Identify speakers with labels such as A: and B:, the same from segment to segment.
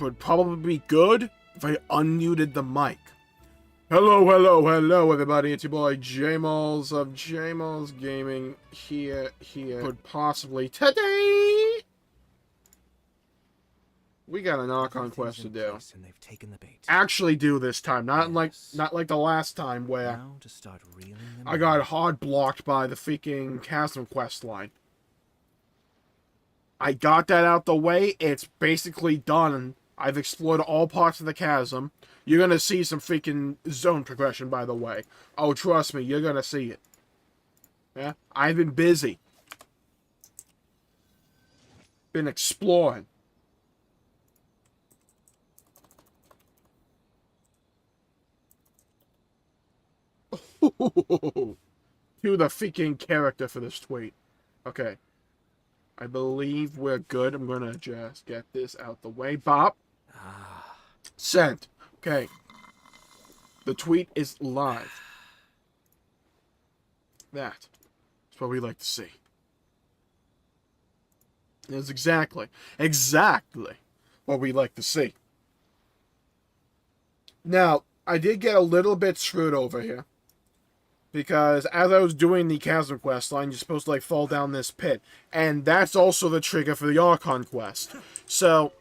A: would probably be good if I unmuted the mic. Hello, everybody. It's your boy Jmulls of Jmulls Gaming here. Could possibly today we got an Archon Quest to do.
B: And they've taken the bait.
A: Actually, do this time, not like the last time where
B: Now to start reeling them
A: I got hard blocked by the freaking Chasm quest line. I got that out the way. It's basically done. I've explored all parts of the chasm. You're gonna see some freaking zone progression, by the way. Oh, trust me, you're gonna see it. Yeah? I've been busy. Been exploring. To the freaking character for this tweet. Okay. I believe we're good. I'm gonna just get this out the way. Bop. Sent. Okay. The tweet is live. That's what we like to see. It's exactly what we like to see. Now, I did get a little bit screwed over here. Because as I was doing the Chasm quest line, you're supposed to, like, fall down this pit. And that's also the trigger for the Archon quest. So,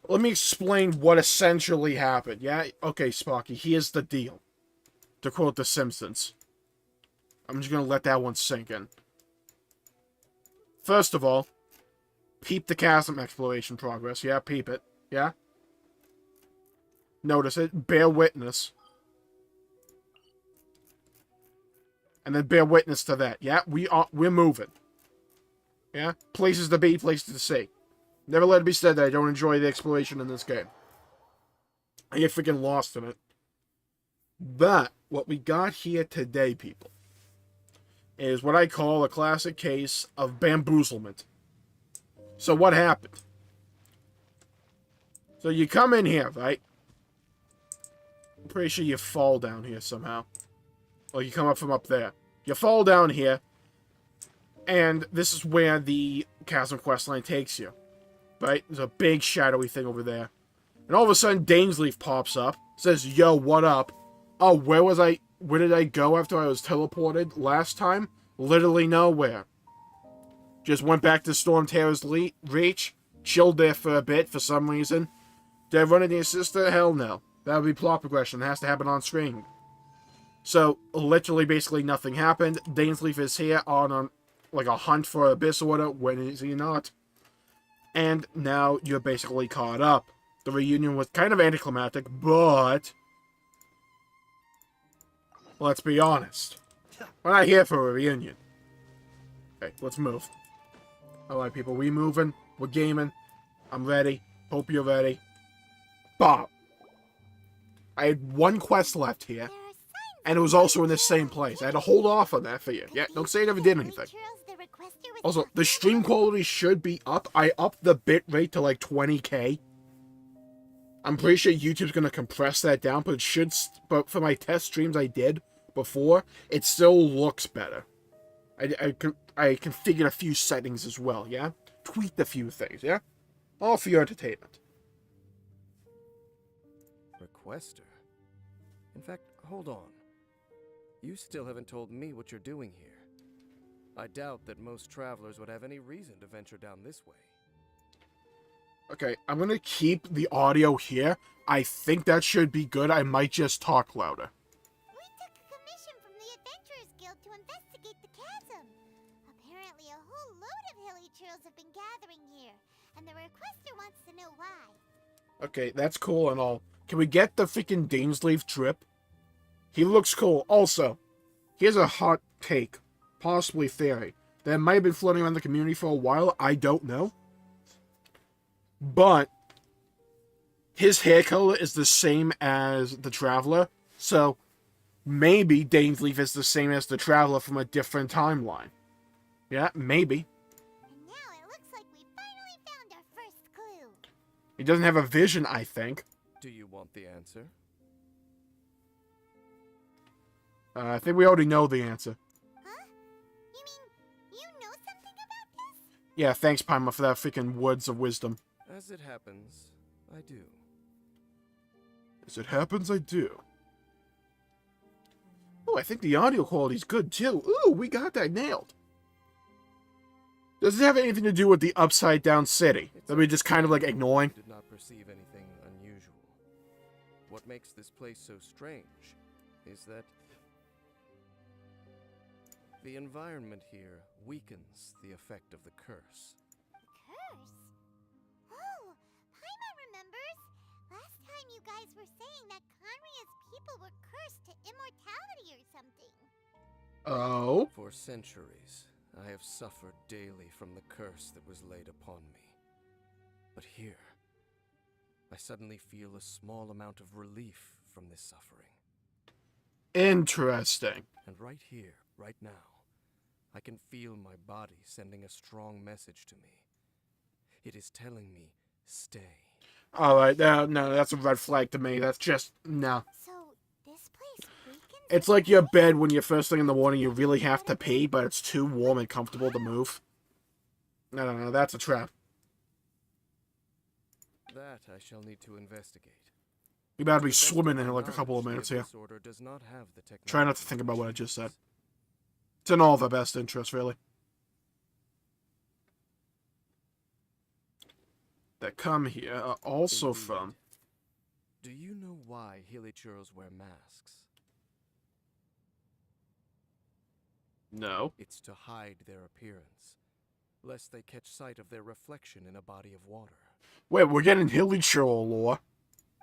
A: let me explain what essentially happened, yeah? Okay, Sparky, here's the deal. To quote The Simpsons. I'm just gonna let that one sink in. First of all, peep the Chasm exploration progress, yeah? Peep it, yeah? Notice it, bear witness. And then bear witness to that. Yeah, we're moving. Yeah? Places to be, places to see. Never let it be said that I don't enjoy the exploration in this game. I get freaking lost in it. But, what we got here today, people, is what I call a classic case of bamboozlement. So what happened? So you come in here, right? I'm pretty sure you fall down here somehow. Or you come up from up there. You fall down here. And this is where the Chasm questline takes you. Right? There's a big shadowy thing over there. And all of a sudden, DAINSLEIF pops up. Says, yo, what up? Oh, where did I go after I was teleported last time? Literally nowhere. Just went back to Storm Terror's reach. Chilled there for a bit for some reason. Did I run into your sister? Hell no. That would be plot progression. It has to happen on screen. So, literally, basically nothing happened. DAINSLEIF is here on like a hunt for Abyss Order. When is he not? And now you're basically caught up. The reunion was kind of anticlimactic, but let's be honest. We're not here for a reunion. Okay, let's move. Alright, people, we moving. We're gaming. I'm ready. Hope you're ready. Bob. I had one quest left here. And it was also in the same place. I had to hold off on that for you. Yeah, don't say I never did anything. Also, the stream quality should be up. I upped the bit rate to like 20k. I'm pretty sure YouTube's going to compress that down, but it should... But for my test streams I did before, it still looks better. I configured a few settings as well, yeah? Tweaked a few things, yeah? All for your entertainment.
C: Requester? In fact, hold on. You still haven't told me what you're doing here. I doubt that most travelers would have any reason to venture down this way.
A: Okay, I'm gonna keep the audio here. I think that should be good. I might just talk louder.
D: We took a commission from the Adventurers Guild to investigate the chasm. Apparently a whole load of hilly churls have been gathering here, and the requester wants to know why. Okay, that's cool and all. Can we get the freaking DAINSLEIF drip? He looks cool. Also, here's a hot take, possibly theory, that might have been floating around the community for a while. I don't know. But his hair color is the same as the Traveler, so maybe DAINSLEIF is the same as the Traveler from a different timeline. Yeah, maybe. And now it looks like we finally found our first clue.
A: He doesn't have a vision, I think.
C: Do you want the answer?
A: I think we already know the answer.
D: Huh? You mean, you know something about this?
A: Yeah, thanks, Paimon, for that freaking words of wisdom.
C: As it happens, I do.
A: As it happens, I do. Oh, I think the audio quality's good, too. Ooh, we got that nailed. Does it have anything to do with the upside-down city that we just kind of, like, ignoring?
C: Did not perceive anything unusual. What makes this place so strange is that the environment here weakens the effect of the curse.
D: Curse? Oh, Paimon remembers. Last time you guys were saying that Conria's people were cursed to immortality or something.
A: Oh?
C: For centuries, I have suffered daily from the curse that was laid upon me. But here, I suddenly feel a small amount of relief from this suffering.
A: Interesting.
C: And right here, right now, I can feel my body sending a strong message to me. It is telling me, stay.
A: Alright, no, that's a red flag to me. That's just, no.
D: So, this place weakens?
A: It's like your bed when you're first thing in the morning, you really have to pee, but it's too warm and comfortable to move. No, that's a trap.
C: That I shall need to investigate.
A: We better be
C: To the best of
A: swimming
C: my
A: in like a couple of
C: knowledge,
A: minutes
C: the
A: here.
C: Abyss Order does not have the
A: Try not to
C: technology
A: think about what I just said.
C: needs.
A: It's in all of our best interest, really. That come here are also
C: Indeed.
A: from...
C: Do you know why hilichurls wear masks?
A: No.
C: It's to hide their appearance, lest they catch sight of their reflection in a body of water.
A: Wait, we're getting Hilly-Churl lore.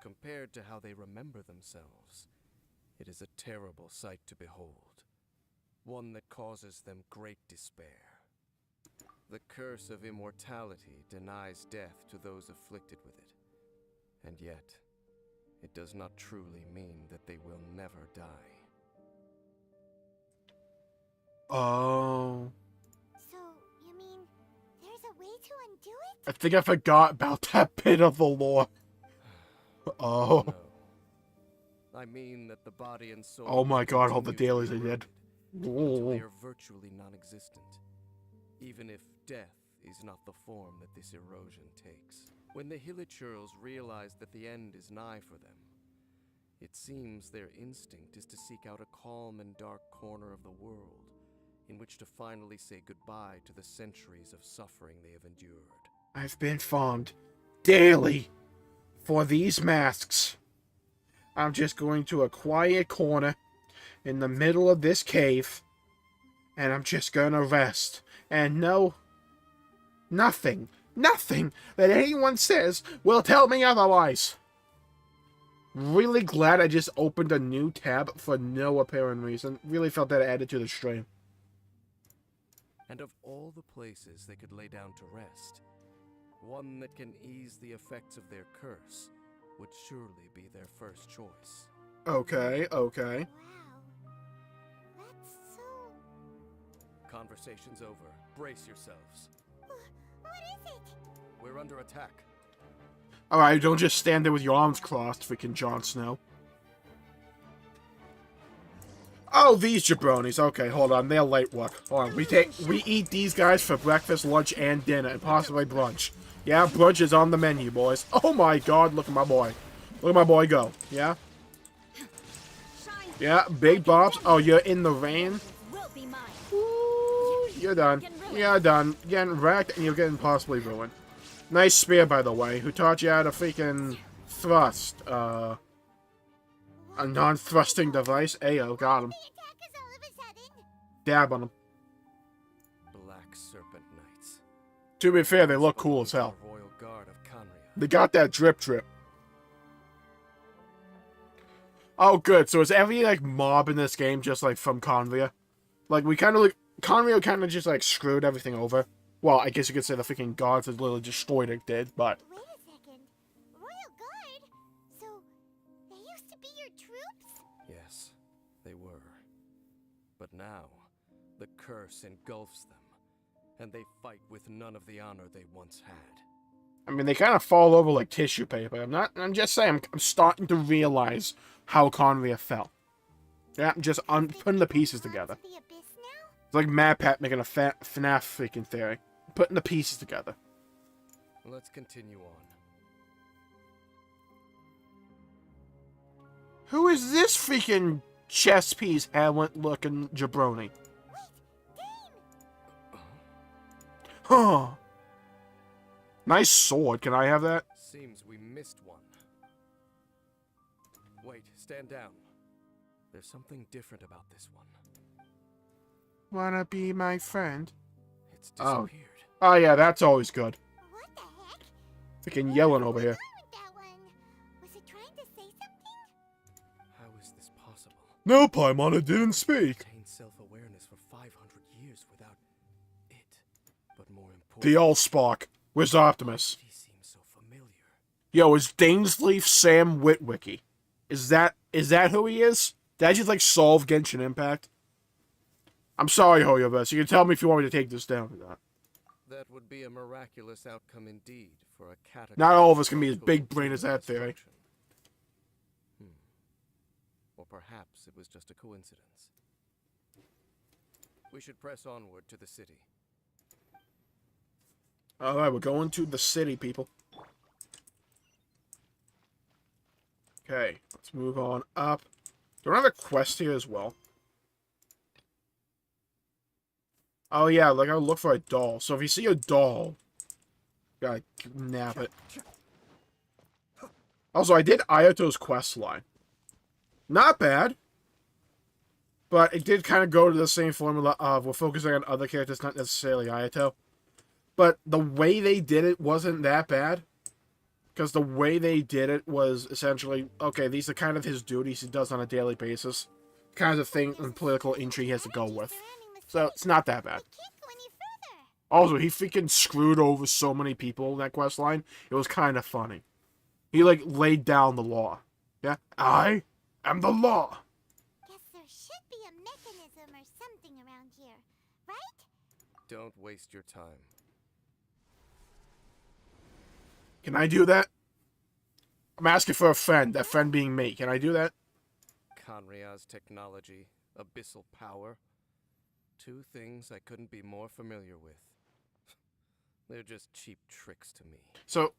C: Compared to how they remember themselves, it is a terrible sight to behold. One that causes them great despair. The curse of immortality denies death to those afflicted with it. And yet, it does not truly mean that they will never die.
A: Oh.
D: So, you mean there's a way to undo it?
A: I think I forgot about that bit of the lore. Oh.
C: No. I mean that the body and soul...
A: Oh my god, all the
C: continue to
A: dailies
C: be
A: I did.
C: eroded until they
A: Ooh.
C: are virtually non-existent. Even if death is not the form that this erosion takes. When the hilichurls realize that the end is nigh for them, it seems their instinct is to seek out a calm and dark corner of the world in which to finally say goodbye to the centuries of suffering they have endured.
A: I've been farmed daily for these masks. I'm just going to a quiet corner in the middle of this cave, and I'm just gonna rest. And nothing that anyone says will tell me otherwise. Really glad I just opened a new tab for no apparent reason. Really felt that added to the stream.
C: And of all the places they could lay down to rest, one that can ease the effects of their curse would surely be their first choice.
A: Okay.
D: Wow. That's so...
C: Conversation's over. Brace yourselves.
D: What is it?
C: We're under attack.
A: Alright, don't just stand there with your arms crossed, freaking Jon Snow. Oh, these jabronis. Okay, hold on. They're light work. Hold on. We eat these guys for breakfast, lunch, and dinner, and possibly brunch. Yeah, brunch is on the menu, boys. Oh my god, look at my boy. Look at my boy go. Yeah? Yeah, big bobs. Oh, you're in the rain? Ooh, you're done. You're done. Getting wrecked, and you're getting possibly ruined. Nice spear, by the way. Who taught you how to freaking thrust? A non-thrusting device? Ayo, got him.
D: The attack is all of a sudden.
A: Dab on him.
C: Black Serpent Knights.
A: To be fair, they look cool as hell.
C: The Royal Guard of Conria.
A: They got that drip. Oh, good. So is every, like, mob in this game just, like, from Conria? Like, we kind of, like... Conria kind of just, like, screwed everything over. Well, I guess you could say the freaking gods had literally destroyed it, but...
D: Wait a second. Royal Guard? So, they used to be your troops?
C: Yes, they were. But now, the curse engulfs them, and they fight with none of the honor they once had.
A: I mean, they kind of fall over like tissue paper. I'm just saying, I'm starting to realize how Conria fell. Yeah, I'm just putting the pieces together.
D: The Abyss now?
A: It's like Mad Pat making a FNAF freaking theory. Putting the pieces together.
C: Let's continue on.
A: Who is this freaking chess piece helmet-looking jabroni? Huh. Nice sword. Can I have that?
C: Seems we missed one. Wait, stand down. There's something different about this one.
A: Wanna be my friend?
C: It's disappeared.
A: Oh yeah, that's always good.
D: What the heck?
A: Freaking yelling over here.
D: What's going on with that one? Was it trying to say something?
C: How is this possible?
A: No, Paimon, it didn't speak.
C: Maintained self-awareness for 500 years without it. But more important,
A: The Allspark. Where's Optimus?
C: he seems so familiar.
A: Yo, is DAINSLEIF Sam Witwicky? Is that who he is? Did I just like solve Genshin Impact? I'm sorry, Hoyoverse. You can tell me if you want me to take this down or not.
C: That would be a miraculous outcome indeed for a cataclysm.
A: Not all of us can be as big brain as that theory.
C: Or perhaps it was just a coincidence. We should press onward to the city.
A: Alright, we're going to the city, people. Okay, let's move on up. Do I have a quest here as well? Oh yeah, like I look for a doll. So if you see a doll, you gotta nab it. Also, I did Ayato's quest line. Not bad. But it did kind of go to the same formula of we're focusing on other characters, not necessarily Ayato. But the way they did it wasn't that bad. Because the way they did it was essentially, okay, these are kind of his duties he does on a daily basis. Kinds of thing and political intrigue he has to go with. So, it's not that bad.
D: We can't go any further.
A: Also, he freaking screwed over so many people in that quest line. It was kind of funny. He, like, laid down the law. Yeah? I am the law.
D: Guess there should be a mechanism or something around here, right?
C: Don't waste your time.
A: Can I do that? I'm asking for a friend, that friend being me. Can I do that?
C: Kanria's technology, abyssal power. Two things I couldn't be more familiar with. They're just cheap tricks to me.
A: So,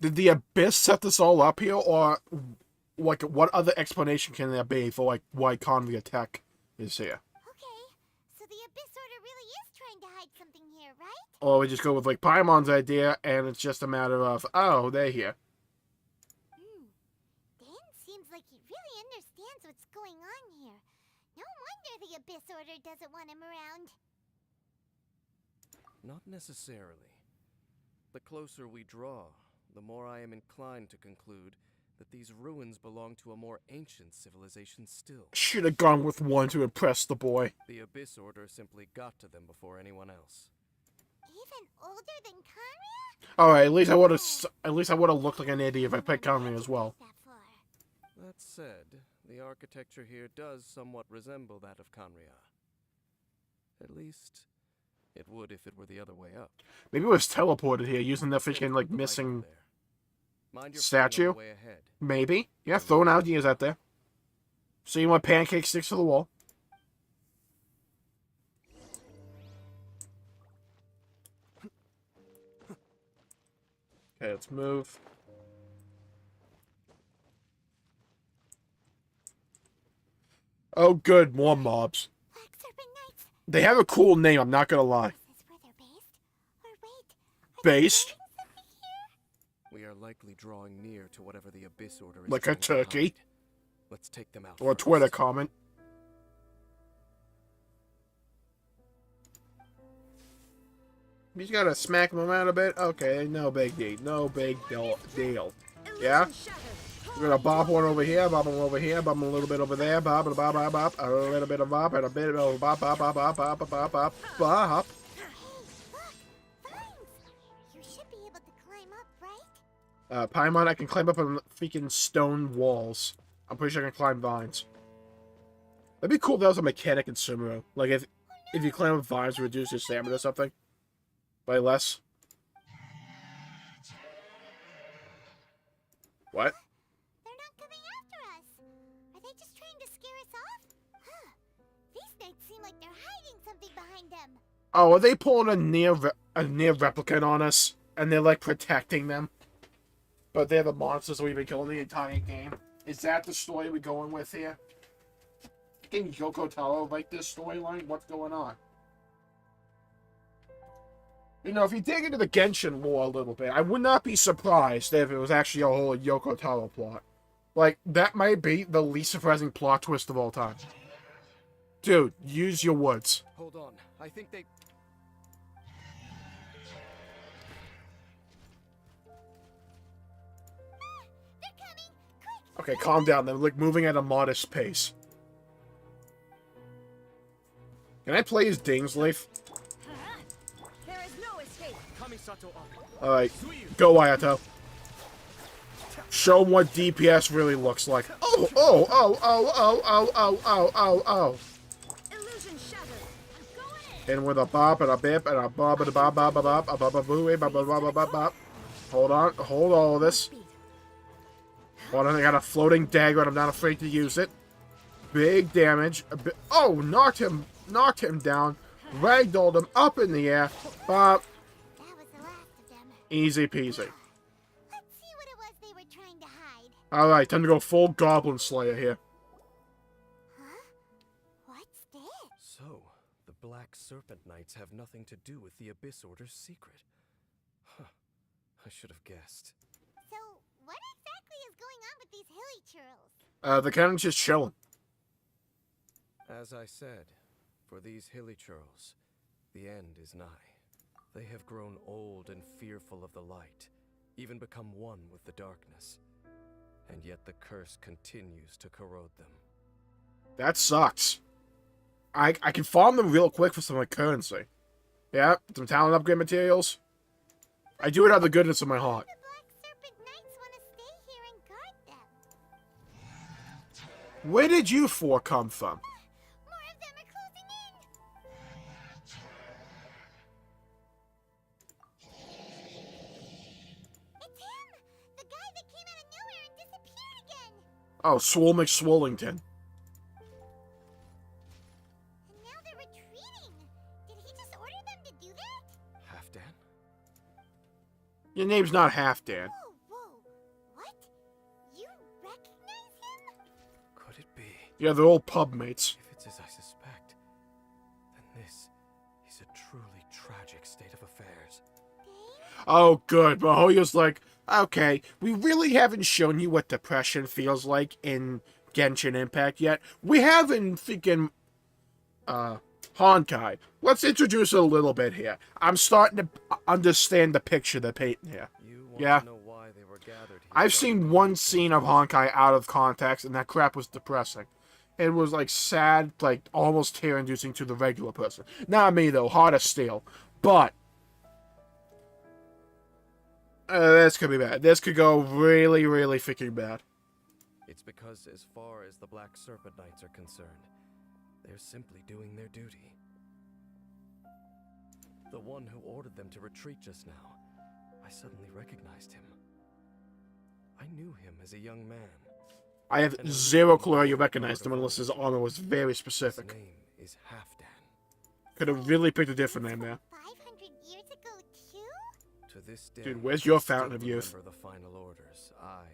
A: did the Abyss set this all up here, or like what other explanation can there be for like why Convia Tech is here?
D: Okay, so the Abyss Order really is trying to hide something here, right?
A: Or we just go with like Paimon's idea, and it's just a matter of, oh, they're here.
D: Dan seems like he really understands what's going on here. No wonder the Abyss Order doesn't want him around.
C: Not necessarily. The closer we draw, the more I am inclined to conclude that these ruins belong to a more ancient civilization still.
A: Should have gone with one to impress the boy.
C: The Abyss Order simply got to them before anyone else.
D: Even older than Kanria?
A: All right, at least I would have looked like an idiot if I picked Convia as well.
D: That far.
C: That said, the architecture here does somewhat resemble that of Kanria. At least, it would if it were the other way up.
A: Maybe it was teleported here using the freaking like
C: The light
A: missing
C: over there. Mind your
A: statue?
C: footing on the way ahead.
A: Maybe. Yeah, throwing ideas out there. See what pancake sticks to the wall. Okay, let's move. Oh, good, more mobs.
D: Black Serpent Knights.
A: They have a cool name, I'm not gonna lie.
D: Is this where they're based? Or wait, are
A: Based?
D: they building something here?
C: We are likely drawing near to whatever the Abyss Order is
A: Like a
C: trying to
A: turkey?
C: hide. Let's take them out
A: Or a
C: first.
A: Twitter comment. You just gotta smack them around a bit? Okay, no big deal. No big deal. Yeah? We're gonna bop one over here, bop one over here, bop one a little bit over there, bop, and a bop, bop, bop, a little bit of bop, and a bit of bop, bop, bop, bop, bop, bop, bop, bop, bop.
D: Hey, look! Vines! You should be able to climb up, right?
A: Paimon, I can climb up on freaking stone walls. I'm pretty sure I can climb vines. That'd be cool if that was a mechanic in Sumeru. Like, if you climb up vines, reduce your stamina or something. By less. What?
D: They're not coming after us. Are they just trying to scare us off? Huh. These knights seem like they're hiding something behind them.
A: Oh, are they pulling a near replicant on us? And they're, like, protecting them? But they're the monsters we've been killing the entire game? Is that the story we're going with here? Can Yoko Taro like this storyline? What's going on? You know, if you dig into the Genshin lore a little bit, I would not be surprised if it was actually a whole Yoko Taro plot. Like, that might be the least surprising plot twist of all time. Dude, use your words.
C: Hold on. I think they...
D: They're coming! Quick!
A: Okay, calm down. They're like moving at a modest pace. Can I play as DAINSLEIF?
E: There is no escape.
A: Alright, go Ayato. Show 'em what DPS really looks like. Oh, oh, oh, oh, oh, oh, oh, oh, oh, oh.
E: Illusion shattered. I'm going in.
A: And with a bop and a bip and a bob and a bop, bop, bop, bop, a bop, a boo, bop, bop, bop, bop, bop. Hold on, hold all of this. Hold on, I got a floating dagger and I'm not afraid to use it. Big damage. Oh, knocked him down. Ragdolled him up in the air. Bop.
D: That was the last of them.
A: Easy peasy.
D: Let's see what it was they were trying to hide.
A: Alright, time to go full Goblin Slayer here.
D: Huh? What's this?
C: So, the Black Serpent Knights have nothing to do with the Abyss Order's secret. Huh. I should have guessed.
D: So, what exactly is going on with these hilly churls?
A: They're kind of just chilling.
C: As I said, for these hilly churls, the end is nigh. They have grown old and fearful of the light, even become one with the darkness. And yet the curse continues to corrode them.
A: That sucks. I can farm them real quick for some like currency. Yeah, some talent upgrade materials. I do it out of the goodness of my heart.
D: The Black Serpent Knights want to stay here and guard them.
A: Where did you four come from?
D: More of them are closing in. It's him! The guy that came out of nowhere and disappeared again.
A: Oh, Swole McSwollington.
D: And now they're retreating. Did he just order them to do that?
C: Halfdan?
A: Your name's not Halfdan.
D: Whoa, whoa. What? You recognize him?
C: Could it be?
A: Yeah, they're all pub mates.
C: If it's as I suspect, then this is a truly tragic state of affairs.
D: Dave?
A: Oh, good. Mahoyo's like, okay, we really haven't shown you what depression feels like in Genshin Impact yet. We have in freaking, Honkai. Let's introduce it a little bit here. I'm starting to understand the picture they're painting here.
C: You want
A: Yeah.
C: to know why they were gathered here?
A: I've seen one scene of Honkai out of context, and that crap was depressing. It was, like, sad, like, almost tear-inducing to the regular person. Not me, though. Heart of steel. But this could be bad. This could go really, really freaking bad.
C: It's because as far as the Black Serpent Knights are concerned, they're simply doing their duty. The one who ordered them to retreat just now, I suddenly recognized him. I knew him as a young man.
A: I have zero clue how you recognized him unless his armor was very
C: His
A: specific.
C: name is Halfdan.
A: Could have really picked a different name there.
D: 500 years ago, too?
C: To this day,
A: Dude, where's your
C: I still
A: fountain of youth?
C: remember the final orders I,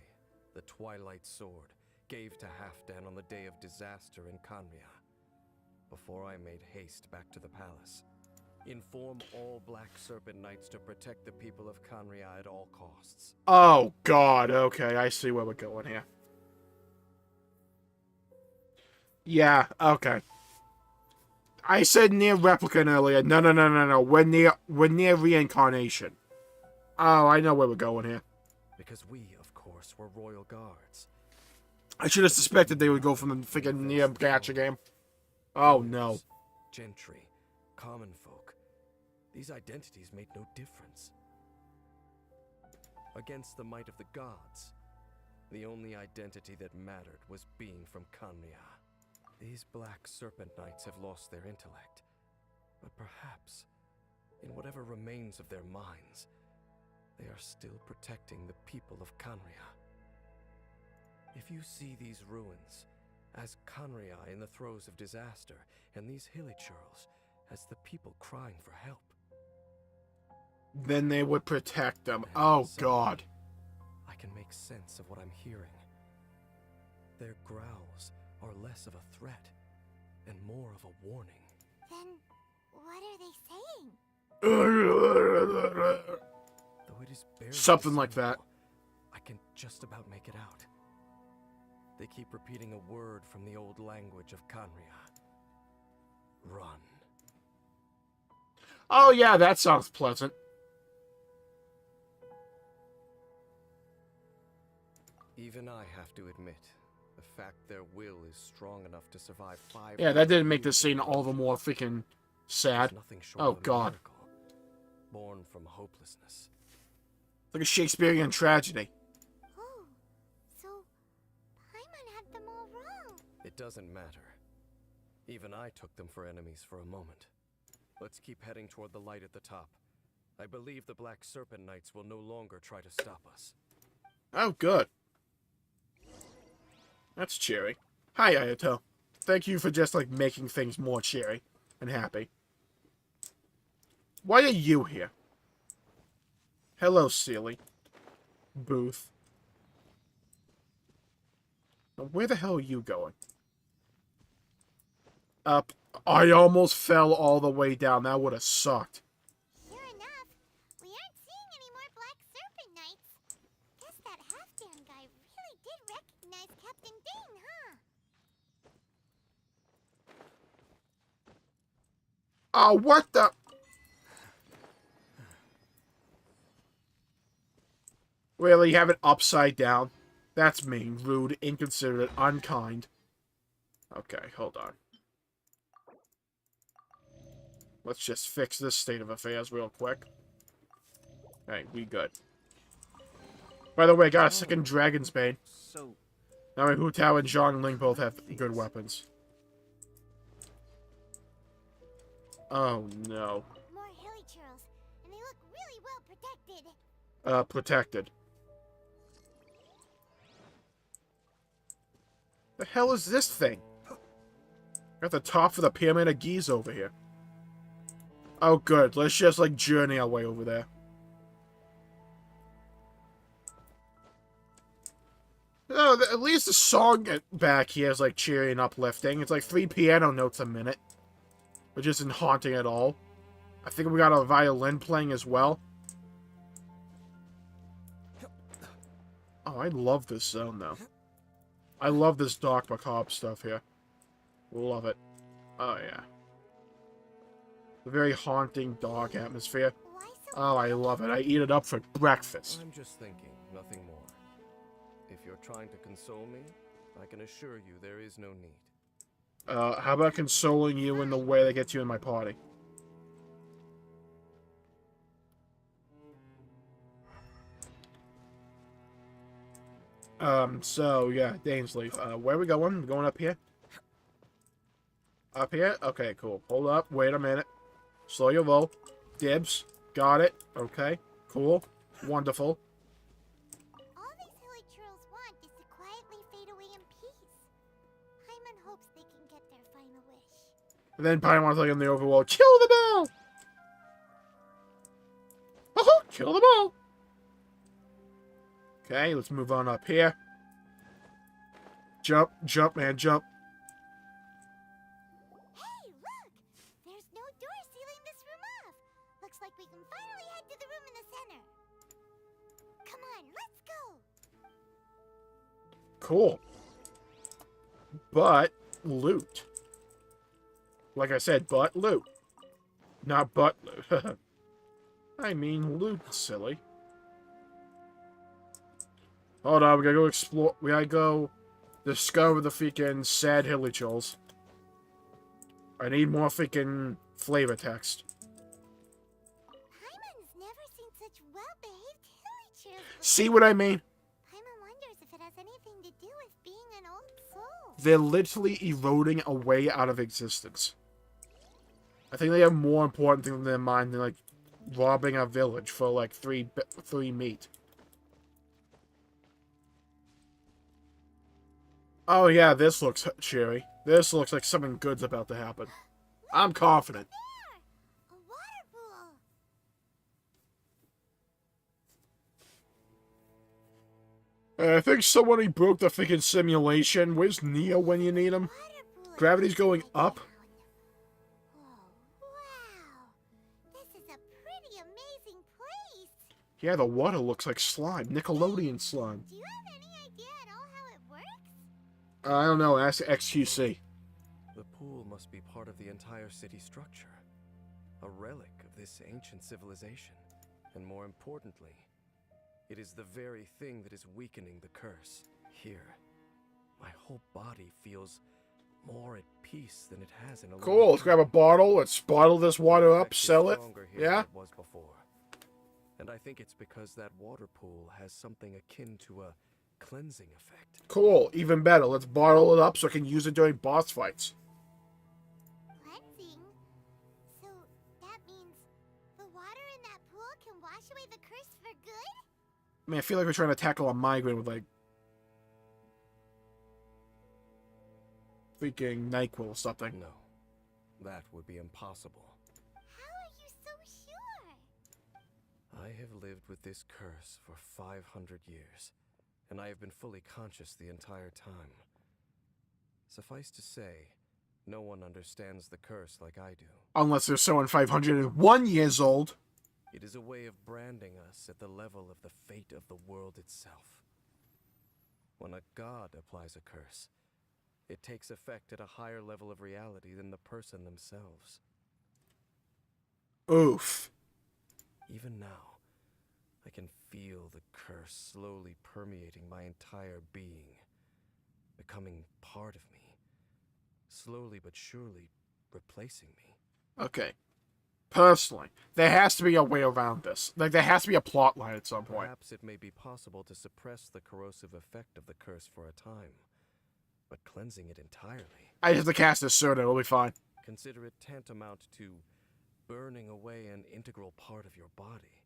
C: the Twilight Sword, gave to Halfdan on the day of disaster in Kanria. Before I made haste back to the palace. Inform all Black Serpent Knights to protect the people of Kanria at all costs.
A: Oh, God. Okay, I see where we're going here. Yeah, okay. I said near replicant earlier. No. We're near reincarnation. Oh, I know where we're going here.
C: Because we, of course, were royal guards.
A: I should have suspected they would go from the freaking near gacha game. Oh, no.
C: Gentry, common folk. These identities made no difference. Against the might of the gods, the only identity that mattered was being from Kanria. These Black Serpent Knights have lost their intellect, but perhaps, in whatever remains of their minds, they are still protecting the people of Kanria. If you see these ruins as Kanria in the throes of disaster, and these hilly churls as the people crying for help,
A: Then they would protect them.
C: then
A: Oh,
C: suddenly,
A: God.
C: I can make sense of what I'm hearing. Their growls are less of a threat and more of a warning.
D: Then, what are they saying?
C: Though it is barely
A: Something like that.
C: discernible, I can just about make it out. They keep repeating a word from the old language of Kanria. Run.
A: Oh yeah, that sounds pleasant.
C: Even I have to admit, the fact their will is strong enough to survive 5.
A: Yeah, that didn't make the scene all the more freaking sad.
C: Nothing short
A: Oh
C: of a
A: god.
C: miracle, born from hopelessness.
A: Like a Shakespearean tragedy.
D: Oh, so Paimon had them all wrong.
C: It doesn't matter. Even I took them for enemies for a moment. Let's keep heading toward the light at the top. I believe the Black Serpent Knights will no longer try to stop us.
A: Oh, good. That's cheery. Hi, Ayato. Thank you for just, like, making things more cheery and happy. Why are you here? Hello, Seely. Booth. Now, where the hell are you going? Up. I almost fell all the way down. That would have sucked.
D: Sure enough, we aren't seeing any more Black Serpent Knights. Guess that Halfdan guy really did recognize Captain Dane, huh?
A: Oh, what the... Really, have it upside down? That's mean, rude, inconsiderate, unkind. Okay, hold on. Let's just fix this state of affairs real quick. Hey, we good. By the way, got a second Dragon's Bane.
B: So,
A: Now Hu Tao and Zhang Ling both have good weapons. Oh no.
D: More hilly churls, and they look really well protected.
A: Protected. The hell is this thing? At the top of the Pyramid of Giza over here. Oh good, let's just like journey our way over there. Oh, at least the song back here is like cheery and uplifting. It's like 3 piano notes a minute. Which isn't haunting at all. I think we got a violin playing as well. Oh, I love this zone though. I love this dark macabre stuff here. Love it. Oh yeah. The very haunting, dark atmosphere.
D: Why so?
A: Oh, I love it. I eat it up for breakfast.
C: I'm just thinking, nothing more. If you're trying to console me, I can assure you there is no need.
A: How about consoling you in the way that gets you in my party? So, yeah, DAINSLEIF. Where are we going? We're going up here? Up here? Okay, cool. Hold up. Wait a minute. Slow your roll. Dibs. Got it. Okay. Cool. Wonderful.
D: All these hilly churls want is to quietly fade away in peace. Paimon hopes they can get their final wish.
A: And then Paimon's like in the overworld. Kill them all! Oh, kill them all! Okay, let's move on up here. Jump, jump, man, jump.
D: Hey, look! There's no door sealing this room off. Looks like we can finally head to the room in the center. Come on, let's go!
A: Cool. But, loot. Like I said, but loot. Not but loot. I mean loot, silly. Hold on, we gotta go explore. We gotta go discover the freaking sad hilly churls. I need more freaking flavor text.
D: Paimon's never seen such well-behaved hilly churls before.
A: See what I mean?
D: Paimon wonders if it has anything to do with being an old soul.
A: They're literally eroding away out of existence. I think they have more important things in their mind than, like, robbing a village for, like, three meat. Oh yeah, this looks cheery. This looks like something good's about to happen. I'm confident.
D: There! A water pool!
A: I think somebody broke the freaking simulation. Where's Neo when you need him?
D: Water pool is
A: Gravity's going
D: upside
A: up.
D: down. Oh, wow. This is a pretty amazing place.
A: Yeah, the water looks like slime. Nickelodeon slime.
D: Do you have any idea at all how it works?
A: I don't know. Ask XQC.
C: The pool must be part of the entire city structure. A relic of this ancient civilization. And more importantly, it is the very thing that is weakening the curse. Here, my whole body feels more at peace than it has in a
A: Cool.
C: long
A: Let's grab a
C: time.
A: bottle. Let's bottle this water
C: The
A: up.
C: effect is
A: Sell it.
C: stronger here
A: Yeah.
C: than it was before. And I think it's because that water pool has something akin to a cleansing effect.
A: Cool. Even better. Let's bottle it up so I can use it during boss fights.
D: Cleansing? So that means the water in that pool can wash away the curse for good?
A: I mean, I feel like we're trying to tackle a migraine with, like, freaking NyQuil or something.
C: No, that would be impossible.
D: How are you so sure?
C: I have lived with this curse for 500 years, and I have been fully conscious the entire time. Suffice to say, no one understands the curse like I do.
A: Unless there's someone 501 years old.
C: It is a way of branding us at the level of the fate of the world itself. When a god applies a curse, it takes effect at a higher level of reality than the person themselves.
A: Oof.
C: Even now, I can feel the curse slowly permeating my entire being, becoming part of me, slowly but surely replacing me.
A: Okay. Personally, there has to be a way around this. Like, there has to be a plot line at some point.
C: Perhaps it may be possible to suppress the corrosive effect of the curse for a time, but cleansing it entirely,
A: I just have to cast this soda. It'll be fine.
C: consider it tantamount to burning away an integral part of your body.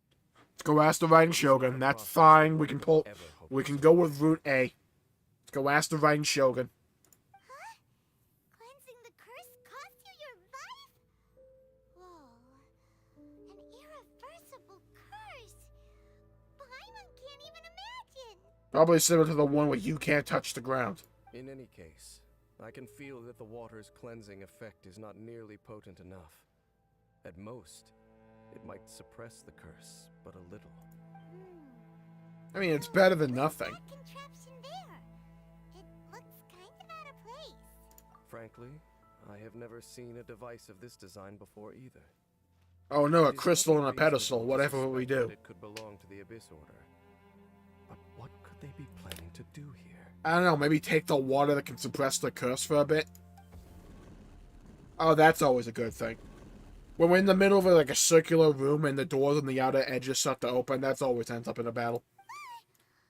A: Let's go ask the Raiden Shogun. That's fine. We can pull. We can go with Route A. Let's go ask the Raiden Shogun.
D: Huh? Cleansing the curse cost you your life? Whoa. An irreversible curse. Paimon can't even imagine.
A: Probably similar to the one where you can't touch the ground.
C: In any case, I can feel that the water's cleansing effect is not nearly potent enough. At most, it might suppress the curse, but a little.
A: I mean, it's better than nothing.
D: That contraption there. It looks kind of out of place.
C: Frankly, I have never seen a device of this design before either.
A: Oh no, a
C: It is
A: crystal on a
C: unreasonable
A: pedestal.
C: to
A: Whatever we
C: suspect
A: do.
C: that it could belong to the Abyss Order. But what could they be planning to do here?
A: I don't know. Maybe take the water that can suppress the curse for a bit. Oh, that's always a good thing. When we're in the middle of like a circular room and the doors on the outer edges start to open, that's always ends up in a battle.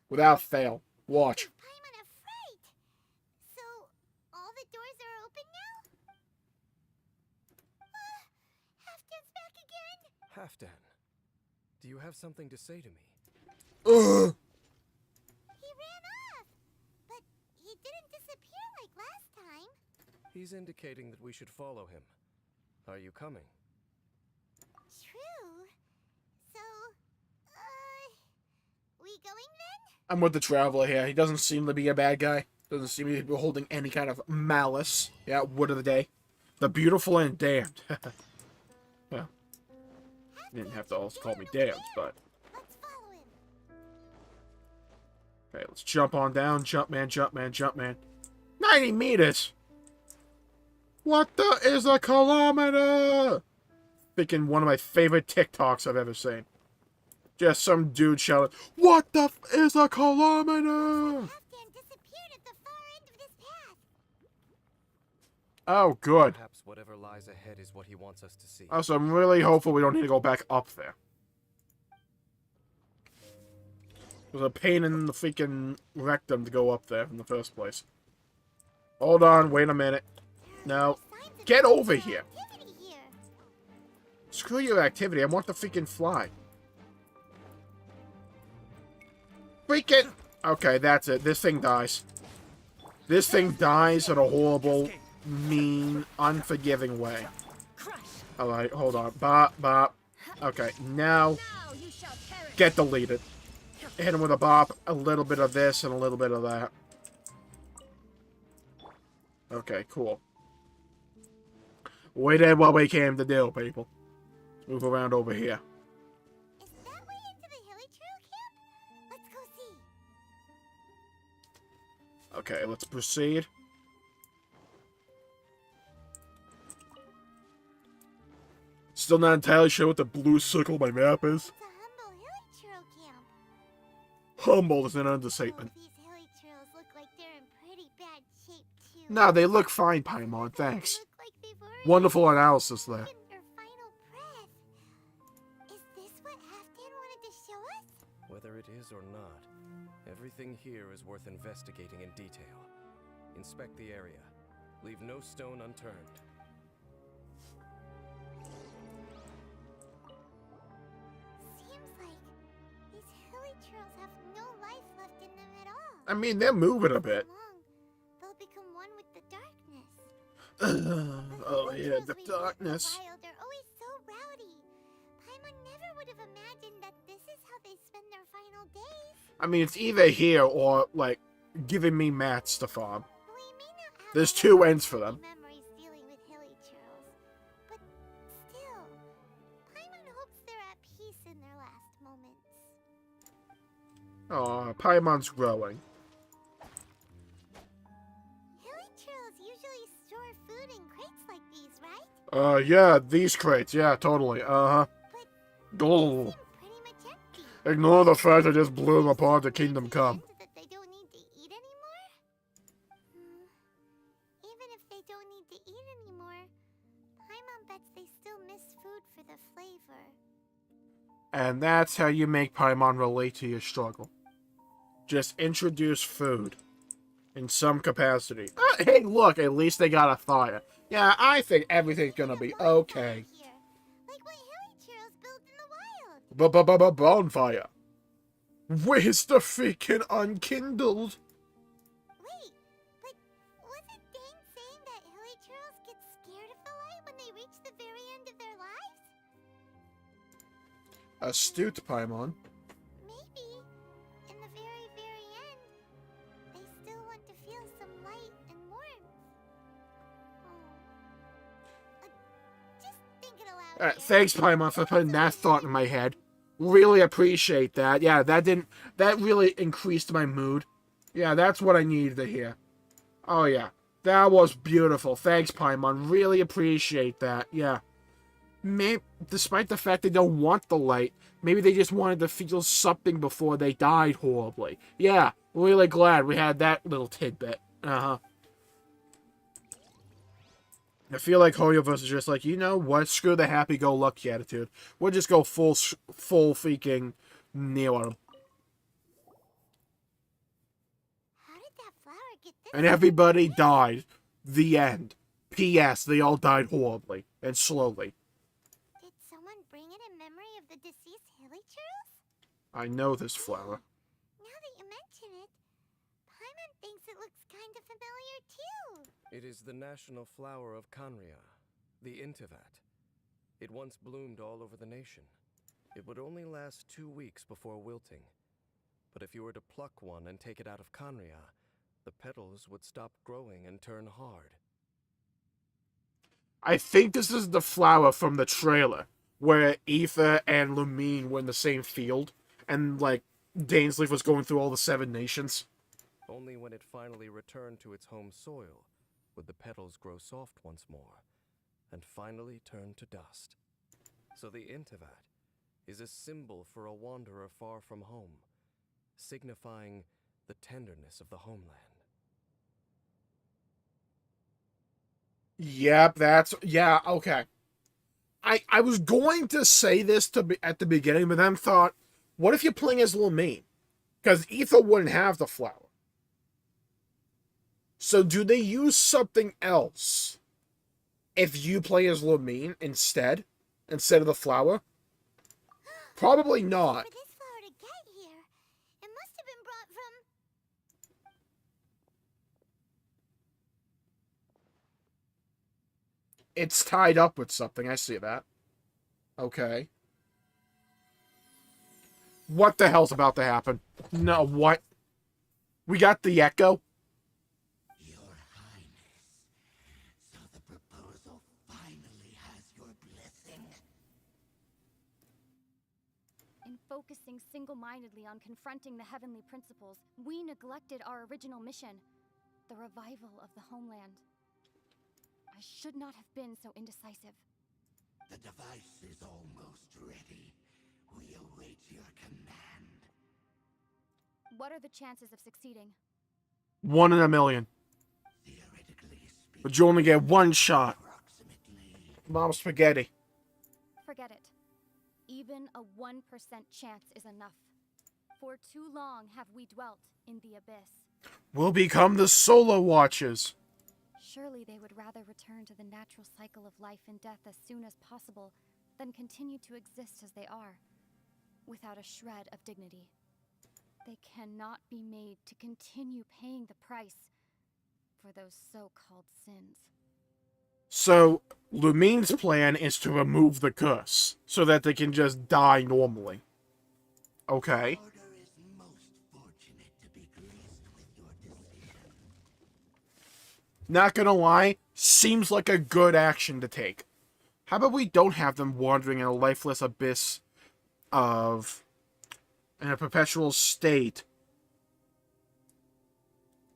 A: Without fail. Watch.
D: Paimon afraid. So, all the doors are open now? Halfdan's back again.
C: Halfdan, do you have something to say to me?
A: Ugh.
D: He ran off. But he didn't disappear like last time.
C: He's indicating that we should follow him. Are you coming?
D: True. So, we going then?
A: I'm with the Traveler here. He doesn't seem to be a bad guy. Doesn't seem to be holding any kind of malice. Yeah, word of the day. The beautiful and damned. Well, you didn't have to also call me damned, but...
D: Let's follow him.
A: Okay, let's jump on down. Jump, man, jump, man, jump, man. 90 meters! What the is a kilometer? Freaking one of my favorite TikToks I've ever seen. Just some dude shouting, "What the f is a kilometer?"
D: Halfdan disappeared at the far end of this path.
A: Oh, good.
C: Perhaps whatever lies ahead is what he wants us to see.
A: Also, I'm really hopeful we don't need to go back up there. It was a pain in the freaking rectum to go up there in the first place. Hold on, wait a minute. No.
D: Signs of
A: Get over
D: paranormal
A: here.
D: activity here.
A: Screw your activity, I want to freaking fly. Freaking... Okay, that's it. This thing dies. This thing dies in a horrible, mean, unforgiving way. Alright, hold on. Bop, bop. Okay, now
E: Now you shall perish.
A: get deleted. Hit him with a bop, a little bit of this, and a little bit of that. Okay, cool. We did what we came to do, people. Move around over here.
D: Is that way into the Hilly Trail camp? Let's go see.
A: Okay, let's proceed. Still not entirely sure what the blue circle on my map is.
D: It's a humble Hilly Trail camp.
A: Humble is an
D: Oh,
A: understatement.
D: these Hilly Trails look like they're in pretty bad shape too.
A: Nah, they look fine, Paimon, thanks.
D: Look like they've already
A: Wonderful analysis there.
D: taken their final breath. Is this what Halfdan wanted to show us?
C: Whether it is or not, everything here is worth investigating in detail. Inspect the area. Leave no stone unturned.
D: Seems like these Hilly Trails have no life left in them at all.
A: I mean, they're moving a bit.
D: Long, they'll become one with the darkness.
A: Oh,
D: Hilly
A: yeah,
D: Trails
A: the
D: we live in
A: darkness.
D: wild are always so rowdy. Paimon never would have imagined that this is how they spend their final days.
A: I mean, it's either here or, like, giving me mats to farm.
D: We may not have
A: There's
D: any
A: two ends for them.
D: memories dealing with Hilly Trails, but still, Paimon hopes they're at peace in their last moments.
A: Aw, Paimon's growing.
D: Hilly Trails usually store food in crates like these, right?
A: Yeah, these crates. Yeah, totally. Uh-huh.
D: But
A: Oh.
D: seem pretty much empty.
A: Ignore the fact I just blew them apart to Kingdom Come.
D: That they don't need to eat anymore? Even if they don't need to eat anymore, Paimon bets they still miss food for the flavor.
A: And that's how you make Paimon relate to your struggle. Just introduce food. In some capacity. Hey, look, at least they got a fire. Yeah, I think everything's gonna be okay.
D: Here, like what Hilly Trails built in the wild.
A: Bonfire. Where's the freaking unkindled?
D: Wait, but wasn't Dane saying that Hilly Trails get scared of the light when they reach the very end of their lives?
A: Astute, Paimon.
D: Maybe, in the very, very end, they still want to feel some light and warmth. Just thinking aloud.
A: Alright,
D: here.
A: thanks, Paimon, for putting that thought in my head. Really appreciate that. Yeah, that really increased my mood. Yeah, that's what I needed to hear. Oh, yeah. That was beautiful. Thanks, Paimon. Really appreciate that. Yeah. Maybe, despite the fact they don't want the light, maybe they just wanted to feel something before they died horribly. Yeah, really glad we had that little tidbit. Uh-huh. I feel like Hoyoverse is just like, you know what? Screw the happy-go-lucky attitude. We'll just go full freaking nail on 'em.
D: How did that flower get this?
A: And everybody died. The end. P.S. They all died horribly and slowly.
D: Did someone bring it in memory of the deceased Hilly Trails?
A: I know this flower.
D: Now that you mention it, Paimon thinks it looks kind of familiar too.
C: It is the national flower of Kanria, the Intivat. It once bloomed all over the nation. It would only last 2 weeks before wilting. But if you were to pluck one and take it out of Kanria, the petals would stop growing and turn hard.
A: I think this is the flower from the trailer, where Aether and Lumine were in the same field, and, like, DAINSLEIF was going through all the 7 nations.
C: Only when it finally returned to its home soil would the petals grow soft once more, and finally turn to dust. So the Intivat is a symbol for a wanderer far from home, signifying the tenderness of the homeland.
A: Yep, yeah, okay. I was going to say this at the beginning, but then thought, what if you're playing as Lumine? Because Aether wouldn't have the flower. So do they use something else if you play as Lumine instead of the flower? Probably not.
D: For this flower to get here, it must have been brought from...
A: It's tied up with something. I see that. Okay. What the hell's about to happen? No, what? We got the echo?
F: Your Highness, so the proposal finally has your blessing.
G: In focusing single-mindedly on confronting the heavenly principles, we neglected our original mission, the revival of the homeland. I should not have been so indecisive.
F: The device is almost ready. We await your command.
G: What are the chances of succeeding?
A: 1 in a million.
F: Theoretically speaking,
A: But you only get one shot.
F: approximately.
A: Mom spaghetti.
G: Forget it. Even a 1% chance is enough. For too long have we dwelt in the abyss.
A: We'll become the Solar Watchers.
G: Surely they would rather return to the natural cycle of life and death as soon as possible than continue to exist as they are, without a shred of dignity. They cannot be made to continue paying the price for those so-called sins.
A: So, Lumine's plan is to remove the curse, so that they can just die normally. Okay.
F: Order is most fortunate to be graced with your decision.
A: Not gonna lie, seems like a good action to take. How about we don't have them wandering in a lifeless abyss in a perpetual state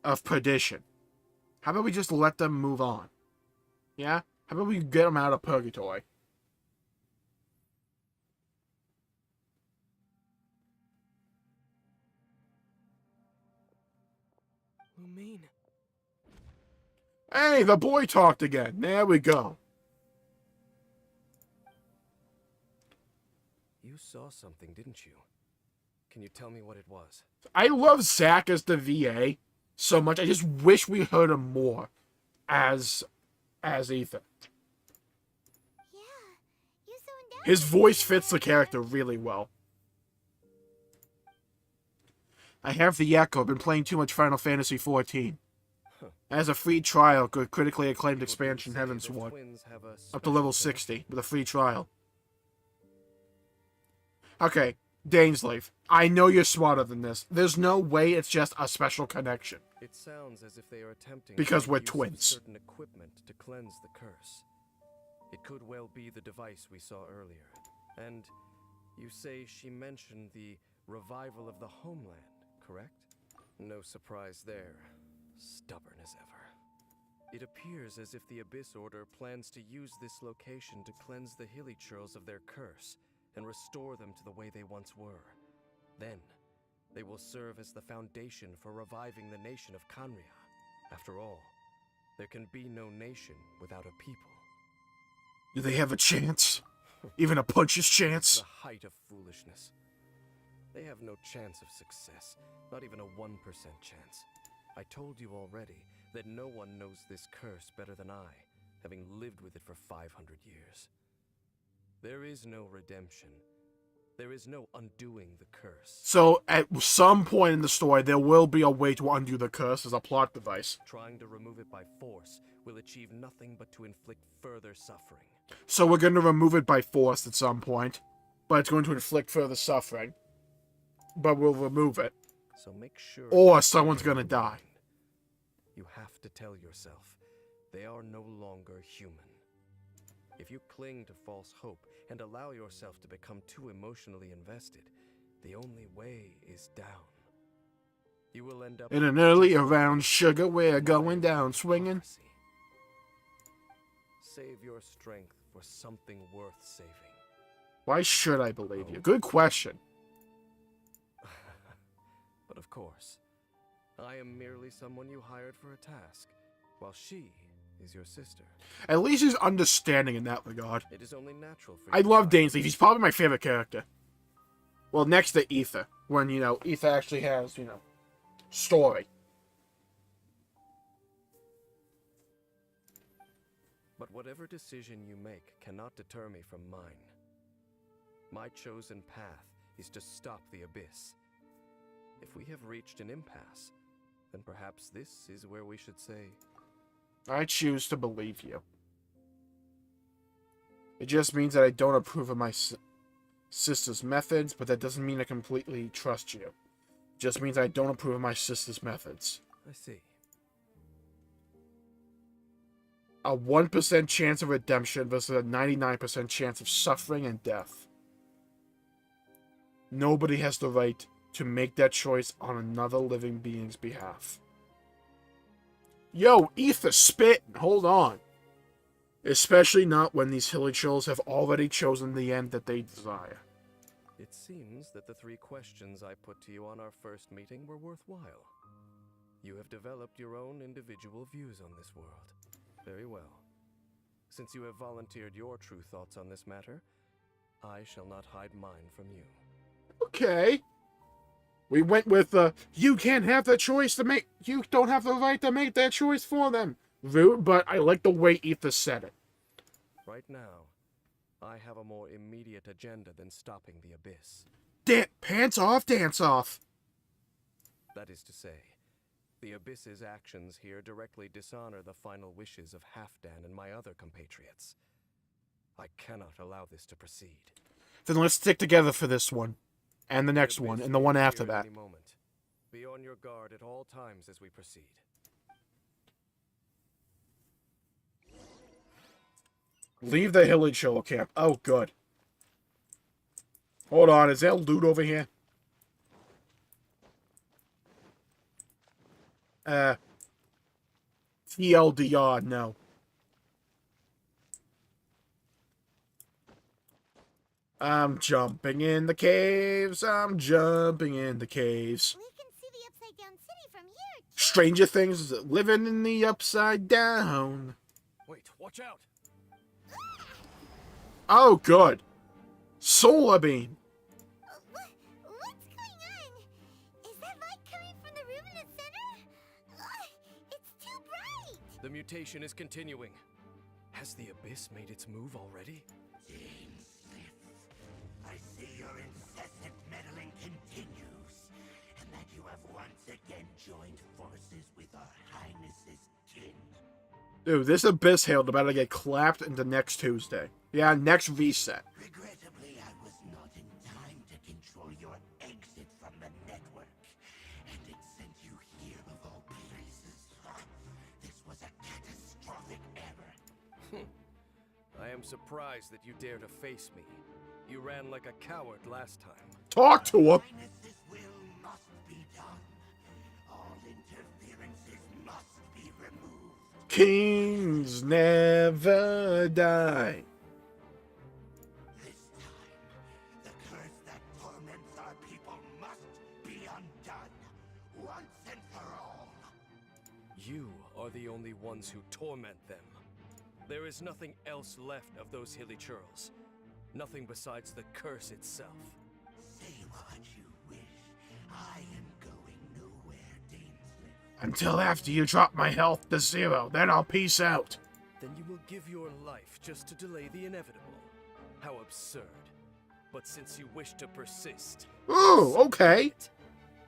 A: of perdition? How about we just let them move on? Yeah? How about we get them out of purgatory?
C: Lumine.
A: Hey, the boy talked again. There we go.
C: You saw something, didn't you? Can you tell me what it was?
A: I love Zack as the VA so much. I just wish we heard him more as Ethan.
D: Yeah, you zoned out.
A: His voice fits the character really well. I have the echo. I've been playing too much Final Fantasy XIV. As a free trial, good critically acclaimed expansion,
C: People do
A: Heaven's
C: say the
A: Sword.
C: twins have a
A: Up to
C: special
A: level
C: ability.
A: 60 with a free trial. Okay, DAINSLEIF. I know you're smarter than this. There's no way it's just a special connection.
C: It sounds as if they are attempting
A: Because
C: to
A: we're
C: make use of
A: twins.
C: certain equipment to cleanse the curse. It could well be the device we saw earlier. And you say she mentioned the revival of the homeland, correct? No surprise there. Stubborn as ever. It appears as if the Abyss Order plans to use this location to cleanse the Hilly Churls of their curse and restore them to the way they once were. Then, they will serve as the foundation for reviving the nation of Canria. After all, there can be no nation without a people.
A: Do they have a chance? Even a puncher's chance?
C: The height of foolishness. They have no chance of success, not even a 1% chance. I told you already that no one knows this curse better than I, having lived with it for 500 years. There is no redemption. There is no undoing the curse.
A: So, at some point in the story, there will be a way to undo the curse as a plot device.
C: Trying to remove it by force will achieve nothing but to inflict further suffering.
A: So we're going to remove it by force at some point. But it's going to inflict further suffering. But we'll remove it.
C: So make sure...
A: Or someone's going to die.
C: You have to tell yourself, they are no longer human. If you cling to false hope and allow yourself to become too emotionally invested, the only way is down. You will end up
A: In an early around sugar, we're going down swinging.
C: Prophecy. Save your strength for something worth saving.
A: Why should I believe you? Good question.
C: But of course, I am merely someone you hired for a task, while she is your sister.
A: At least he's understanding in that regard.
C: It is only natural for
A: I
C: you to
A: love
C: find-
A: DAINSLEIF. He's probably my favorite character. Well, next to Aether. When, Aether actually has, story.
C: But whatever decision you make cannot deter me from mine. My chosen path is to stop the abyss. If we have reached an impasse, then perhaps this is where we should say,
A: I choose to believe you. It just means that I don't approve of my sister's methods, but that doesn't mean I completely trust you. Just means I don't approve of my sister's methods.
C: I see.
A: A 1% chance of redemption versus a 99% chance of suffering and death. Nobody has the right to make that choice on another living being's behalf. Yo, Ether, spit! Hold on. Especially not when these hilichurls have already chosen the end that they desire.
C: It seems that the 3 questions I put to you on our first meeting were worthwhile. You have developed your own individual views on this world. Very well. Since you have volunteered your true thoughts on this matter, I shall not hide mine from you.
A: Okay. We went with you can't have the choice to make, you don't have the right to make that choice for them. Rude, but I like the way Ether said it.
C: Right now, I have a more immediate agenda than stopping the Abyss.
A: Pants off, dance off.
C: That is to say, the Abyss's actions here directly dishonor the final wishes of Halfdan and my other compatriots. I cannot allow this to proceed.
A: Then let's stick together for this one. And the next one, and the one after that.
C: Any moment. Be on your guard at all times as we proceed.
A: Leave the hilichurl camp. Oh, good. Hold on, is there loot over here? TLDR, no. I'm jumping in the caves. I'm jumping in the caves.
D: We can see the Upside Down City from here.
A: Stranger Things living in the Upside Down.
C: Wait, watch out!
A: Oh, good. Solar beam.
D: What's going on? Is that light coming from the room in the center? It's too bright.
C: The mutation is continuing. Has the Abyss made its move already?
F: DAINSLEIF, I see your incessant meddling continues, and that you have once again joined forces with our Highness's kin.
A: Dude, this Abyss Hail about to get clapped into next Tuesday. Yeah, next reset.
F: Regrettably, I was not in time to control your exit from the network, and it sent you here of all places. This was a catastrophic error.
C: I am surprised that you dare to face me. You ran like a coward last time.
A: Talk to him.
F: Highness's will must be done. All interferences must be removed.
A: Kings never die.
F: This time, the curse that torments our people must be undone, once and for all.
C: You are the only ones who torment them. There is nothing else left of those hilichurls. Nothing besides the curse itself.
F: Say what you wish. I am going nowhere, DAINSLEIF.
A: Until after you drop my health to 0, then I'll peace out.
C: Then you will give your life just to delay the inevitable. How absurd. But since you wish to persist...
A: Ooh, okay.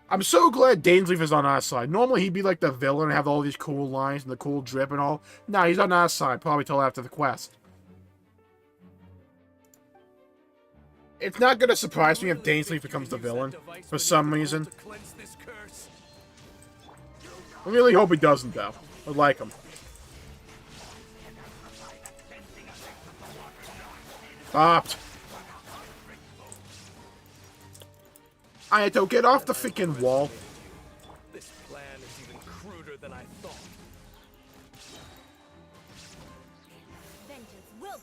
A: I'm so glad DAINSLEIF is on our side. Normally he'd be like the villain and have all these cool lines and the cool drip and all. Nah, he's on our side, probably till after the quest. It's not gonna surprise me if DAINSLEIF becomes the villain, for some reason. I really hope he doesn't, though. I like him. Popped. I had to get off the freaking wall.
C: This plan is even cruder than I thought.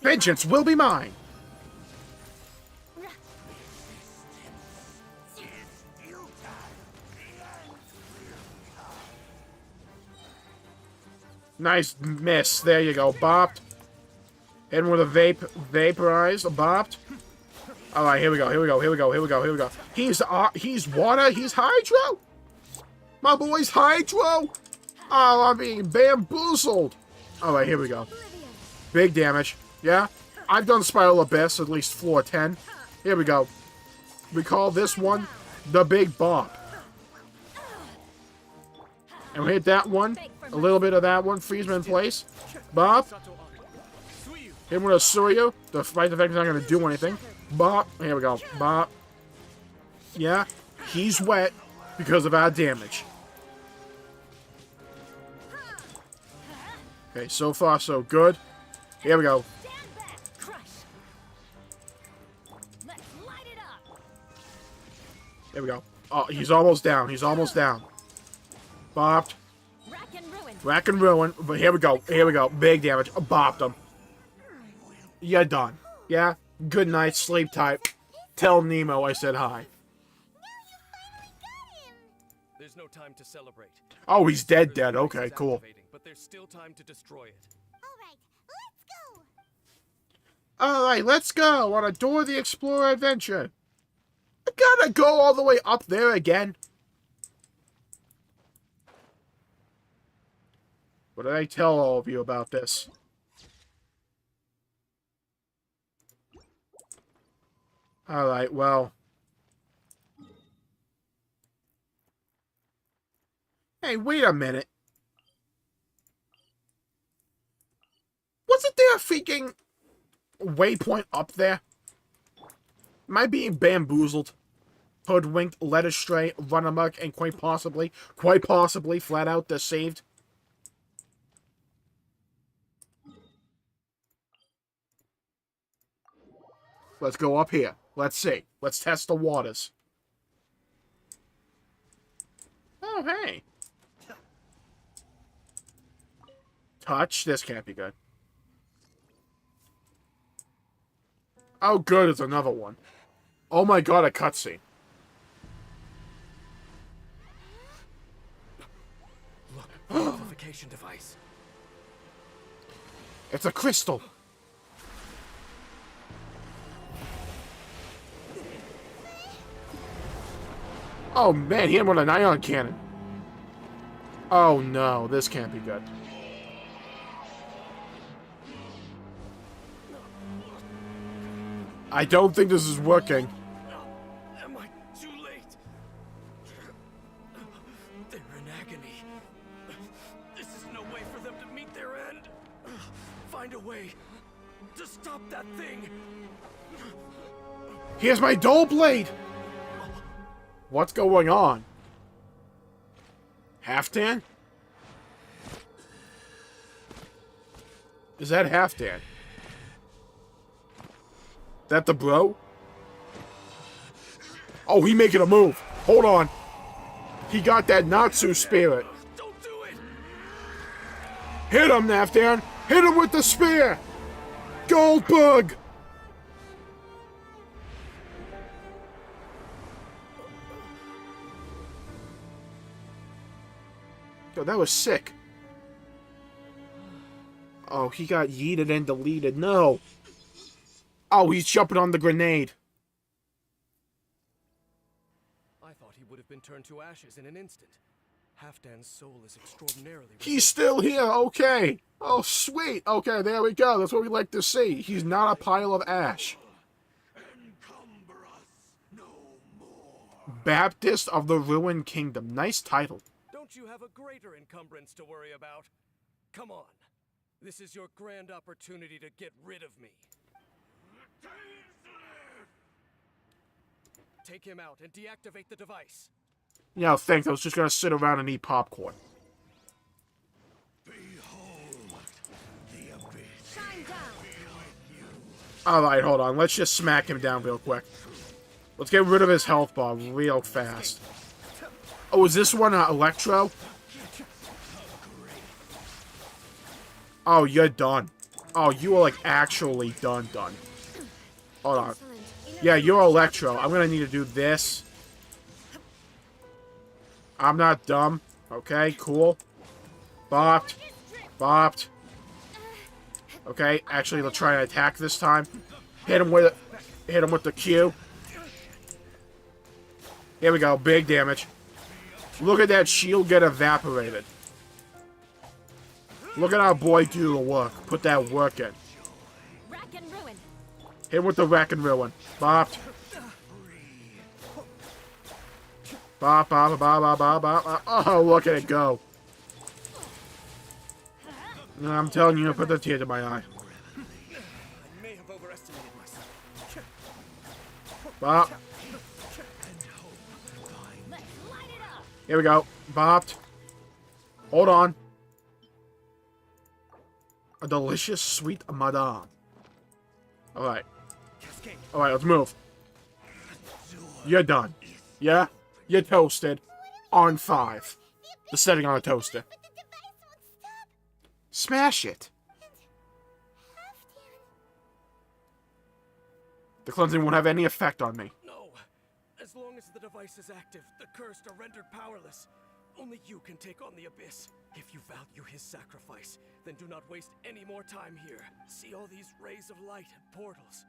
A: Vengeance will be mine. Nice miss. There you go. Bopped. Hit him with a vaporized. Bopped. Alright, here we go. Here we go. Here we go. Here we go. Here we go. He's water. He's hydro. My boy's hydro. Oh, I'm being bamboozled. Alright, here we go. Big damage. Yeah? I've done Spiral Abyss, at least floor 10. Here we go. We call this one the Big Bop. And we hit that one. A little bit of that one. Freeze him in place. Bop. Hit him with a Suryu. Despite the fact he's not going to do anything. Bop. Here we go. Bop. Yeah. He's wet because of our damage. Okay, so far so good. Here we go.
E: Stand back, crush. Let's light it up.
A: Here we go. Oh, he's almost down. He's almost down. Bopped.
E: Rack and ruin.
A: Rack and ruin. But here we go. Here we go. Big damage. Bopped him. You're done. Yeah? Good night. Sleep tight. Tell Nemo I said hi.
C: There's no time to celebrate.
A: Oh, he's dead,
C: There's
A: dead.
C: no
A: Okay,
C: device
A: cool.
C: activating, but there's still time to destroy it.
D: Alright, let's go!
A: Alright, let's go on a Dora the Explorer adventure. I gotta go all the way up there again. What did I tell all of you about this? Alright, well. Hey, wait a minute. Wasn't there a freaking waypoint up there? Am I being bamboozled? Hoodwinked, led astray, run amok, and quite possibly, flat out deceived? Let's go up here. Let's see. Let's test the waters. Oh, hey. Touch. This can't be good. Oh, good. It's another one. Oh my god, a cutscene.
C: Look, amplification device.
A: It's a crystal. Oh man, he hit him with an ion cannon. Oh no, this can't be good. I don't think this is working.
C: Am I too late? They're in agony. This is no way for them to meet their end. Find a way to stop that thing.
A: Here's my dull blade! What's going on? Halfdan? Is that Halfdan? That the bro? Oh, he making a move. Hold on. He got that Natsu spirit.
C: Don't do it.
A: Hit him, Halfdan. Hit him with the spear. Goldbug. Yo, that was sick. Oh, he got yeeted and deleted. No. Oh, he's jumping on the grenade.
C: I thought he would have been turned to ashes in an instant. Halfdan's soul is extraordinarily.
A: He's still here. Okay. Oh, sweet. Okay, there we go. That's what we like to see. He's not a pile of ash.
F: Encumber us no more.
A: Baptist of the Ruined Kingdom. Nice title.
C: Don't you have a greater encumbrance to worry about? Come on. This is your grand opportunity to get rid of me. Take him out and deactivate the device.
A: No, thanks. I was just going to sit around and eat popcorn.
F: Behold the abyss.
E: Shine down.
A: Alright, hold on. Let's just smack him down real quick. Let's get rid of his health bar real fast. Oh, is this one Electro? Oh, you're done. Oh, you are like actually done. Hold on. Yeah, you're Electro. I'm gonna need to do this. I'm not dumb. Okay, cool. Bopped. Bopped. Okay, actually, let's try and attack this time. Hit him with the Q. Here we go, big damage. Look at that shield get evaporated. Look at our boy do the work. Put that work in.
E: Rack and ruin.
A: Hit him with the rack and ruin. Bopped. Bop, bop, bop, bop, bop, bop. Oh, look at it go. I'm telling you, put the tear to my eye. Bop.
E: Let's light it up.
A: Here we go. Bopped. Hold on. A delicious sweet madame. Alright. Alright, let's move. You're done. Yeah? You're toasted. On 5. The setting on a toaster.
D: But the device won't stop.
A: Smash it.
D: Halfdan.
A: The cleansing won't have any effect on me.
C: No! As long as the device is active, the cursed are rendered powerless. Only you can take on the Abyss. If you value his sacrifice, then do not waste any more time here. See all these rays of light and portals?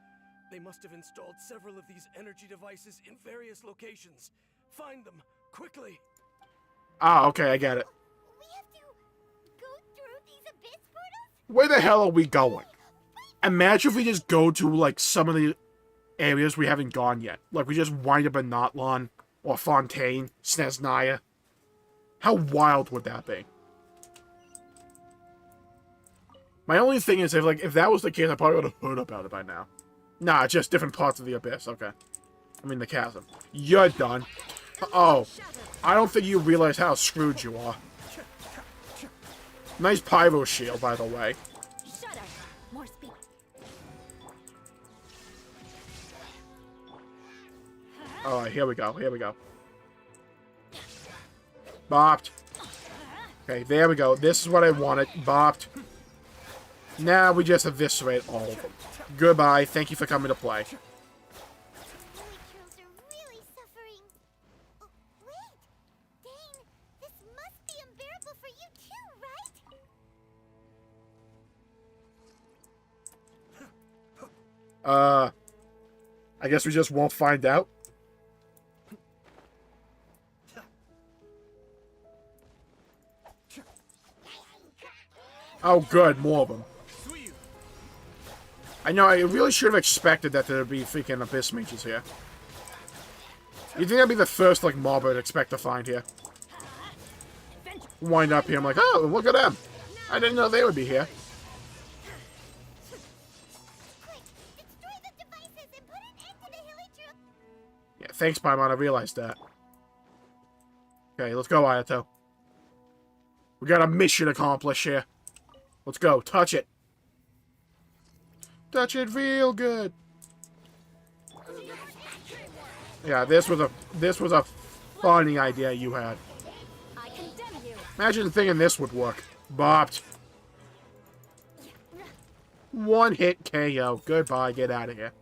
C: They must have installed several of these energy devices in various locations. Find them, quickly!
A: Ah, okay, I get it.
D: We have to go through these abyss portals?
A: Where the hell are we going? Imagine if we just go to, like, some of the areas we haven't gone yet. Like, we just wind up in Notlon, or Fontaine, Snezhnaya. How wild would that be? My only thing is, if that was the case, I probably would have heard about it by now. Nah, just different parts of the abyss, okay. I mean, the chasm. You're done. Oh, I don't think you realize how screwed you are. Nice pyro shield, by the way.
E: Shudder. More speed.
A: Alright, here we go, here we go. Bopped. Okay, there we go. This is what I wanted. Bopped. Now we just eviscerate all of them. Goodbye. Thank you for coming to play.
D: Heli Churls are really suffering. Oh, wait! Dane, this must be unbearable for you too, right?
A: I guess we just won't find out. Oh, good. More of them. I know, I really should have expected that there'd be freaking Abyss Mages here. You think that'd be the first, like, mob I'd expect to find here? Wind up here, I'm like, oh, look at them! I didn't know they would be here.
D: Quick, destroy the devices and put an end to the Heli Churl.
A: Yeah, thanks, Paimon, I realized that. Okay, let's go, Ayato. We got a mission accomplished here. Let's go, touch it. Touch it real good. Yeah, this was a funny idea you had.
E: I condemn you.
A: Imagine thinking this would work. Bopped. One hit KO. Goodbye. Get out of here.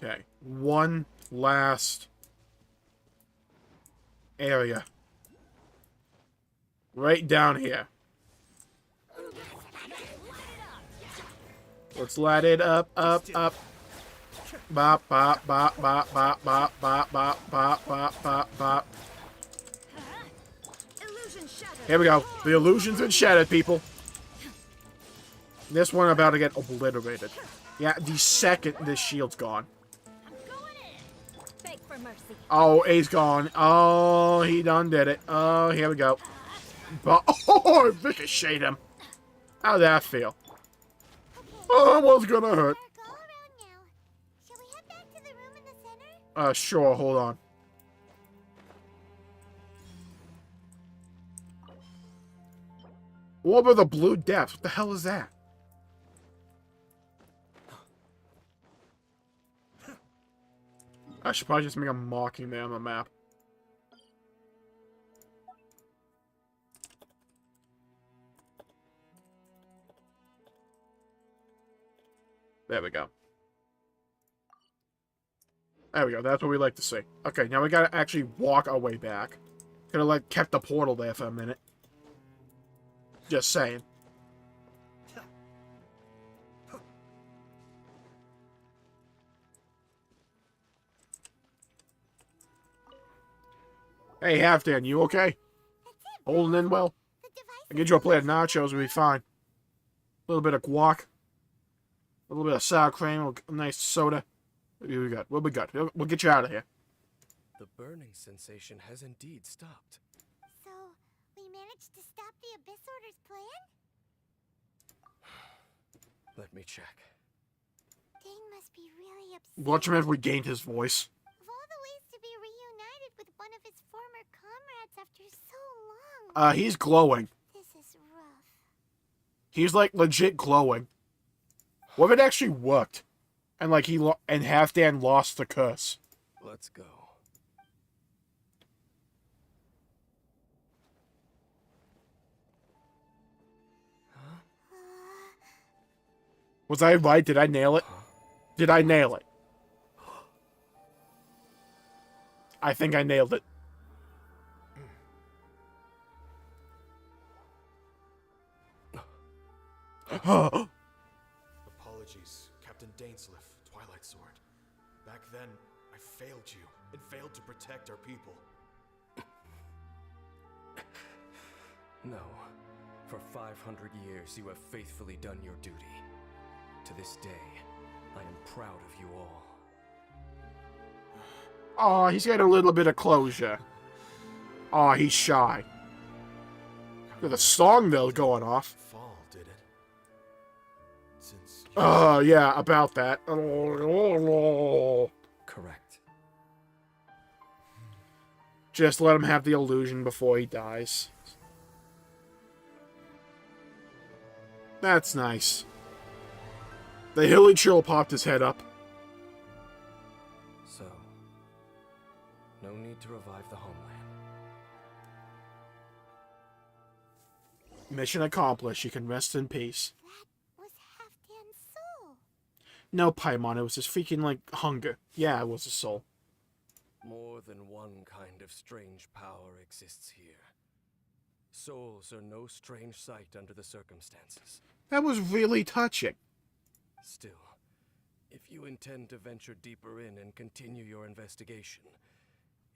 A: Okay. One last area. Right down here. Let's light it up, up, up. Bop, bop, bop, bop, bop, bop, bop, bop, bop, bop, bop, bop.
E: Illusion shattered.
A: Here we go. The illusion's been shattered, people. This one about to get obliterated. Yeah, the second this shield's gone.
E: Going in. Beg for mercy.
A: Oh, A's gone. Oh, he done did it. Oh, here we go. Oh, I ricocheted him. How'd that feel? Oh, almost gonna hurt.
D: Dark all around now. Shall we head back to the room in the center?
A: Sure, hold on. Orb of the Blue Depths. What the hell is that? I should probably just make a marking there on the map. There we go. There we go. That's what we like to see. Okay, now we gotta actually walk our way back. Could have, like, kept the portal there for a minute. Just saying. Hey, Halfdan, you okay? Holding in well?
D: The device
A: I get you a plate of nachos, we'll be fine. A little bit of guac. A little bit of sour cream, a nice soda. What we got? What we got? We'll get you out of here.
C: The burning sensation has indeed stopped.
D: So, we managed to stop the Abyss Order's plan?
C: Let me check.
D: must be really upset.
A: Watch him have regained his voice.
D: Of all the ways to be reunited with one of his former comrades after so long.
A: He's glowing.
D: This is rough.
A: He's like legit glowing. What if it actually worked? And like and Halfdan lost the curse.
C: Let's go.
A: Was I right? Did I nail it? Did I nail it? I think I nailed it.
H: Apologies, Captain DAINSLEIF, Twilight Sword. Back then, I failed you and failed to protect our people.
C: No. For 500 years, you have faithfully done your duty. To this day, I am proud of you all.
A: Oh, he's got a little bit of closure. Oh, he's shy. Got a song though going off.
H: Fall, did it? Since
A: Oh, yeah, about that.
C: Correct.
A: Just let him have the illusion before he dies. That's nice. The hilly chill popped his head up.
C: So, no need to revive the homeland.
A: Mission accomplished. You can rest in peace.
D: That was Halfdan's soul.
A: No, Paimon, it was his freaking, like, hunger. Yeah, it was a soul.
C: More than one kind of strange power exists here. Souls are no strange sight under the circumstances.
A: That was really touching.
C: Still, if you intend to venture deeper in and continue your investigation,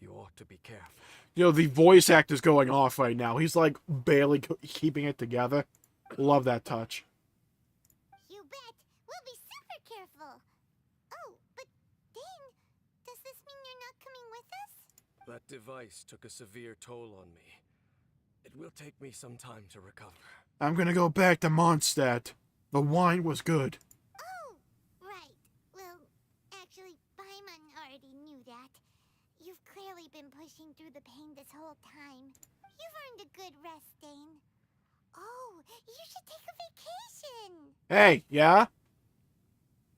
C: you ought to be careful.
A: You know, the voice actor's going off right now. He's, like, barely keeping it together. Love that touch.
D: You bet. We'll be super careful. Oh, but Dane, does this mean you're not coming with us?
C: That device took a severe toll on me. It will take me some time to recover.
A: I'm gonna go back to Mondstadt. The wine was good.
D: Oh, right. Well, actually, Paimon already knew that. You've clearly been pushing through the pain this whole time. You've earned a good rest, Dane. Oh, you should take a vacation.
A: Hey, yeah?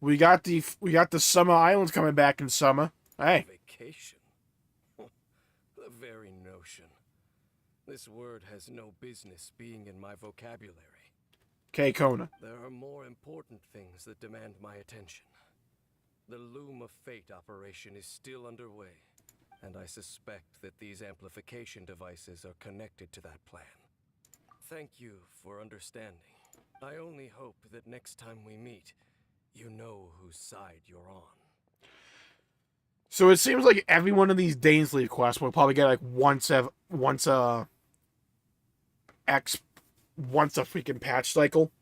A: We got the Summer Islands coming back in summer. Hey.
C: Vacation? The very notion. This word has no business being in my vocabulary.
A: Okay, Kona.
C: There are more important things that demand my attention. The Loom of Fate operation is still underway, and I suspect that these amplification devices are connected to that plan. Thank you for understanding. I only hope that next time we meet, you know whose side you're on.
A: So it seems like every one of these DAINSLEIF quests will probably get like once a freaking patch cycle.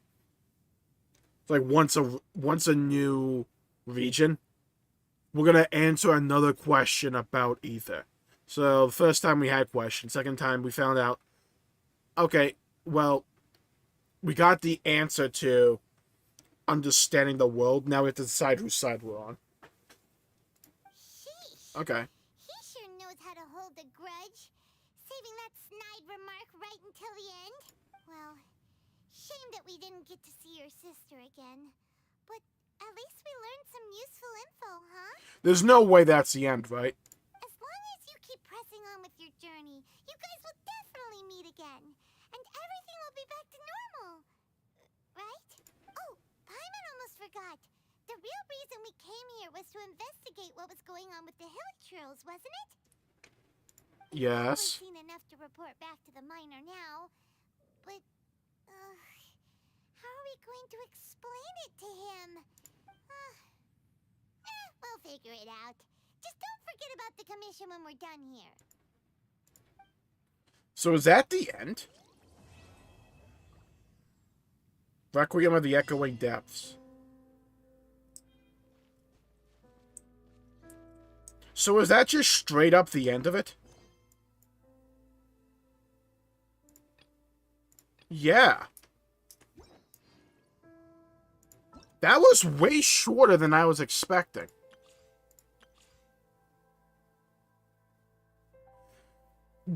A: It's like once a new region. We're gonna answer another question about Ether. So the first time we had questions, second time we found out. Okay, well, we got the answer to understanding the world. Now we have to decide whose side we're on.
D: Sheesh.
A: Okay.
D: He sure knows how to hold a grudge. Saving that snide remark right until the end. Well, shame that we didn't get to see your sister again. But at least we learned some useful info, huh?
A: There's no way that's the end, right?
D: As long as you keep pressing on with your journey, you guys will definitely meet again. And everything will be back to normal. Right? Oh, Paimon almost forgot. The real reason we came here was to investigate what was going on with the Hilichurls, wasn't it?
A: Yes.
D: We've seen enough to report back to the miner now. But, how are we going to explain it to him? We'll figure it out. Just don't forget about the commission when we're done here.
A: So is that the end? Requiem of the Echoing Depths. So is that just straight up the end of it? Yeah. That was way shorter than I was expecting.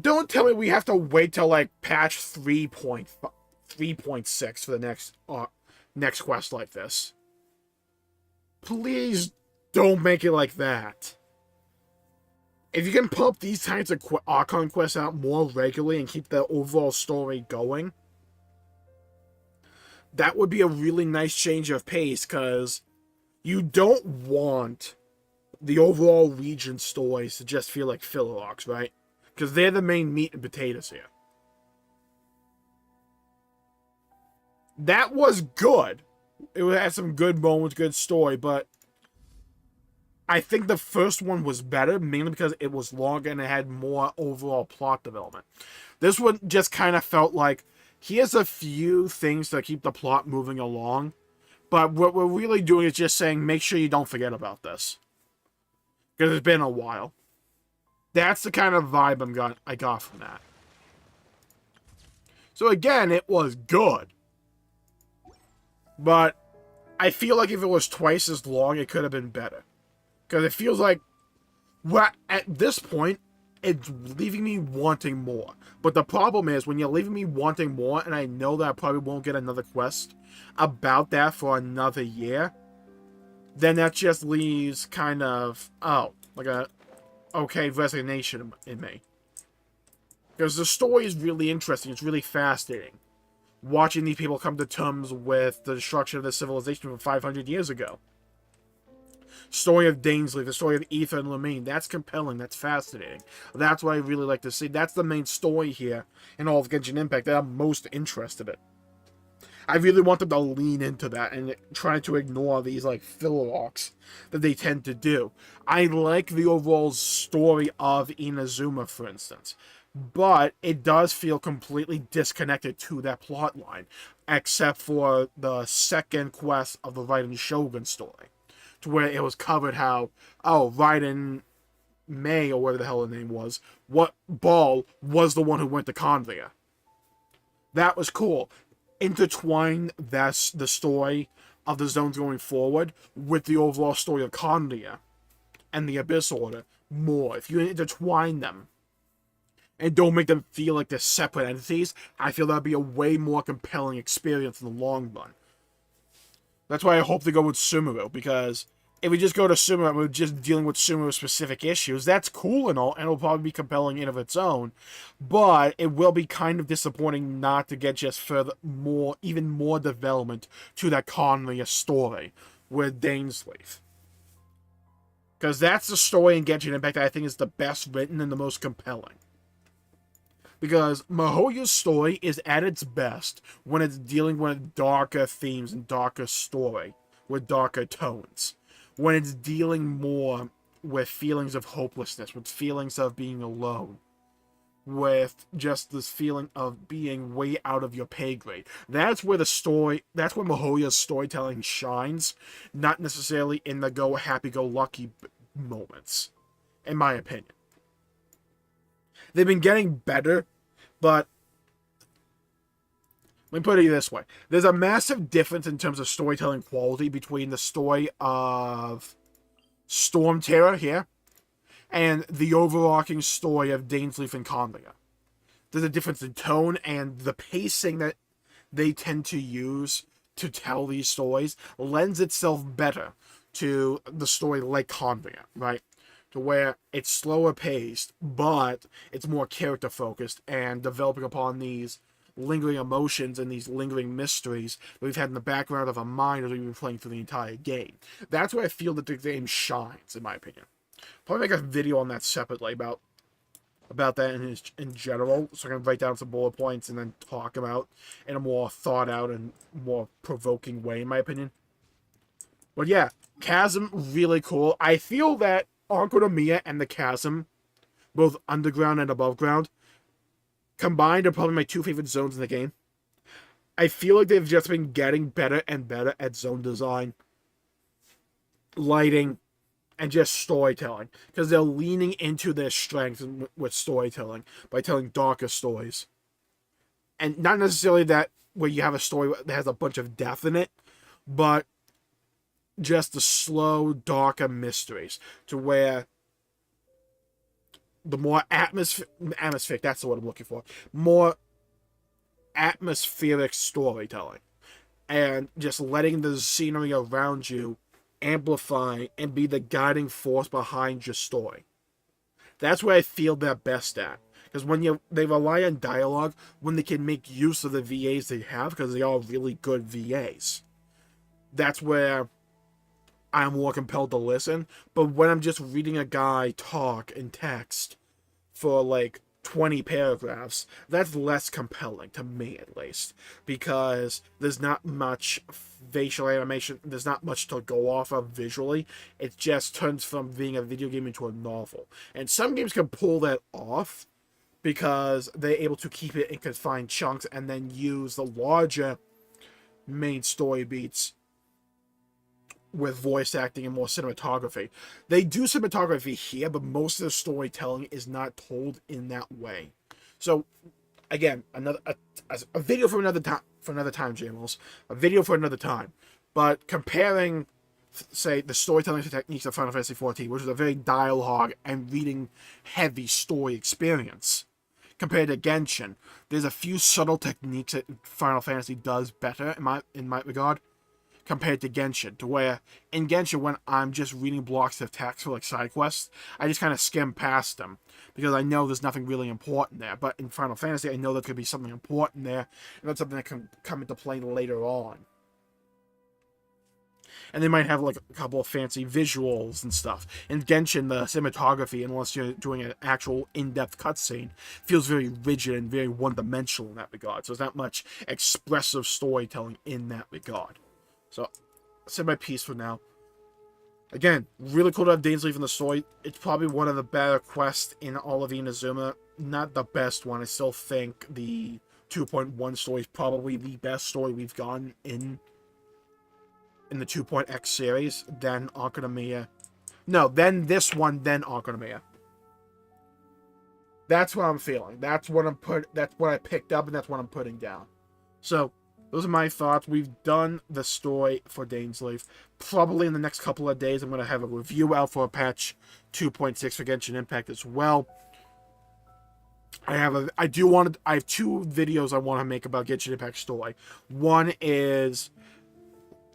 A: Don't tell me we have to wait till, like, patch 3.6 for the next quest like this. Please don't make it like that. If you can pump these types of Archon quests out more regularly and keep the overall story going, that would be a really nice change of pace, because you don't want the overall region stories to just feel like filler arcs, right? Because they're the main meat and potatoes here. That was good. It had some good moments, good story, but I think the first one was better, mainly because it was longer and it had more overall plot development. This one just kind of felt like, here's a few things to keep the plot moving along, but what we're really doing is just saying, make sure you don't forget about this. Because it's been a while. That's the kind of vibe I got from that. So again, it was good. But I feel like if it was twice as long, it could have been better. Because it feels like, well, at this point, it's leaving me wanting more. But the problem is, when you're leaving me wanting more, and I know that I probably won't get another quest about that for another year, then that just leaves kind of, like a okay resignation in me. Because the story is really interesting, it's really fascinating. Watching these people come to terms with the destruction of the civilization from 500 years ago. Story of DAINSLEIF, the story of Aether and Lumine, that's compelling, that's fascinating. That's what I really like to see. That's the main story here in all of Genshin Impact that I'm most interested in. I really want them to lean into that and try to ignore these, like, filler arcs that they tend to do. I like the overall story of Inazuma, for instance, but it does feel completely disconnected to that plot line, except for the second quest of the Raiden Shogun story, to where it was covered how, Raiden May, or whatever the hell the name was, what Ball was the one who went to Convia. That was cool. Intertwine the story of the zones going forward with the overall story of Condia and the Abyss Order more. If you intertwine them and don't make them feel like they're separate entities, I feel that'd be a way more compelling experience in the long run. That's why I hope they go with Sumeru, because if we just go to Sumeru and we're just dealing with Sumeru-specific issues, that's cool and all, and it'll probably be compelling in of its own, but it will be kind of disappointing not to get just even more development to that Conlia story with DAINSLEIF. Because that's the story in Genshin Impact that I think is the best written and the most compelling. Because Mihoyo's story is at its best when it's dealing with darker themes and darker story, with darker tones. When it's dealing more with feelings of hopelessness, with feelings of being alone, with just this feeling of being way out of your pay grade. That's where Mihoyo's storytelling shines, not necessarily in the happy-go-lucky moments, in my opinion. They've been getting better, but let me put it this way. There's a massive difference in terms of storytelling quality between the story of Storm Terror here and the overarching story of DAINSLEIF and Condia. There's a difference in tone, and the pacing that they tend to use to tell these stories lends itself better to the story like Condia, right? To where it's slower paced, but it's more character focused and developing upon these lingering emotions and these lingering mysteries that we've had in the background of a mind as we've been playing through the entire game. That's where I feel that the game shines, in my opinion. Probably make a video on that separately about that in general, so I can write down some bullet points and then talk about in a more thought out and more provoking way, in my opinion. But yeah, Chasm, really cool. I feel that Onkonomiya and the Chasm, both underground and above ground, combined are probably my two favorite zones in the game. I feel like they've just been getting better and better at zone design, lighting, and just storytelling. Because they're leaning into their strengths with storytelling by telling darker stories. And not necessarily that where you have a story that has a bunch of death in it, but just the slow, darker mysteries, to where the more atmospheric, that's the word I'm looking for, more atmospheric storytelling, and just letting the scenery around you amplify and be the guiding force behind your story. That's where I feel they're best at. Because when they rely on dialogue, when they can make use of the VAs they have, because they are really good VAs, that's where I'm more compelled to listen. But when I'm just reading a guy talk in text for like 20 paragraphs, that's less compelling, to me at least, because there's not much facial animation, there's not much to go off of visually. It just turns from being a video game into a novel. And some games can pull that off, because they're able to keep it in confined chunks and then use the larger main story beats with voice acting and more cinematography. They do cinematography here, but most of the storytelling is not told in that way. So, again, a video for another time, Jmulls. A video for another time. But comparing, say, the storytelling techniques of Final Fantasy XIV, which is a very dialogue and reading heavy story experience, compared to Genshin, there's a few subtle techniques that Final Fantasy does better in my regard, compared to Genshin, to where in Genshin, when I'm just reading blocks of text for like side quests, I just kind of skim past them because I know there's nothing really important there. But in Final Fantasy, I know there could be something important there, and that's something that can come into play later on. And they might have like a couple of fancy visuals and stuff. In Genshin, the cinematography, unless you're doing an actual in-depth cutscene, feels very rigid and very one-dimensional in that regard. So there's not much expressive storytelling in that regard. So, I said my piece for now. Again, really cool to have DAINSLEIF in the story. It's probably one of the better quests in all of Inazuma. Not the best one. I still think the 2.1 story is probably the best story we've gotten in the 2.x series, then Archon. No, then this one, then Archon. That's what I'm feeling. That's what I picked up, and that's what I'm putting down. So, those are my thoughts. We've done the story for DAINSLEIF. Probably in the next couple of days, I'm going to have a review out for patch 2.6 for Genshin Impact as well. I have two videos I want to make about Genshin Impact story. One is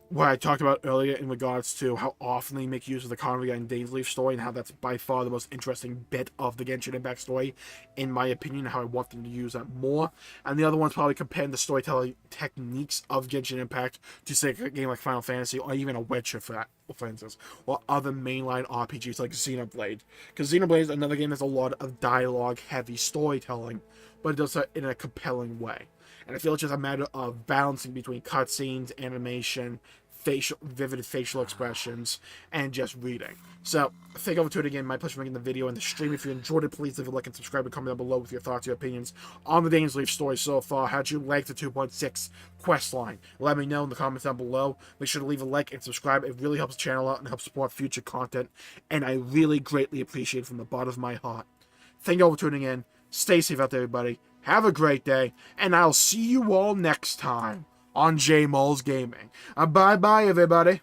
A: what I talked about earlier in regards to how often they make use of the Conrad and DAINSLEIF story, and how that's by far the most interesting bit of the Genshin Impact story, in my opinion, how I want them to use that more. And the other one's probably comparing the storytelling techniques of Genshin Impact to, say, a game like Final Fantasy, or even a Witcher, for instance, or other mainline RPGs like Xenoblade. Because Xenoblade is another game that's a lot of dialogue-heavy storytelling, but it does it in a compelling way. And I feel it's just a matter of balancing between cutscenes, animation, vivid facial expressions, and just reading. So, thank you for tuning in. My pleasure for making the video and the stream. If you enjoyed it, please leave a like and subscribe and comment down below with your thoughts, your opinions on the DAINSLEIF story so far. How'd you like the 2.6 quest line? Let me know in the comments down below. Make sure to leave a like and subscribe. It really helps the channel out and helps support future content, and I really greatly appreciate it from the bottom of my heart. Thank you all for tuning in. Stay safe out there, everybody. Have a great day, and I'll see you all next time on Jmulls Gaming. Bye-bye, everybody.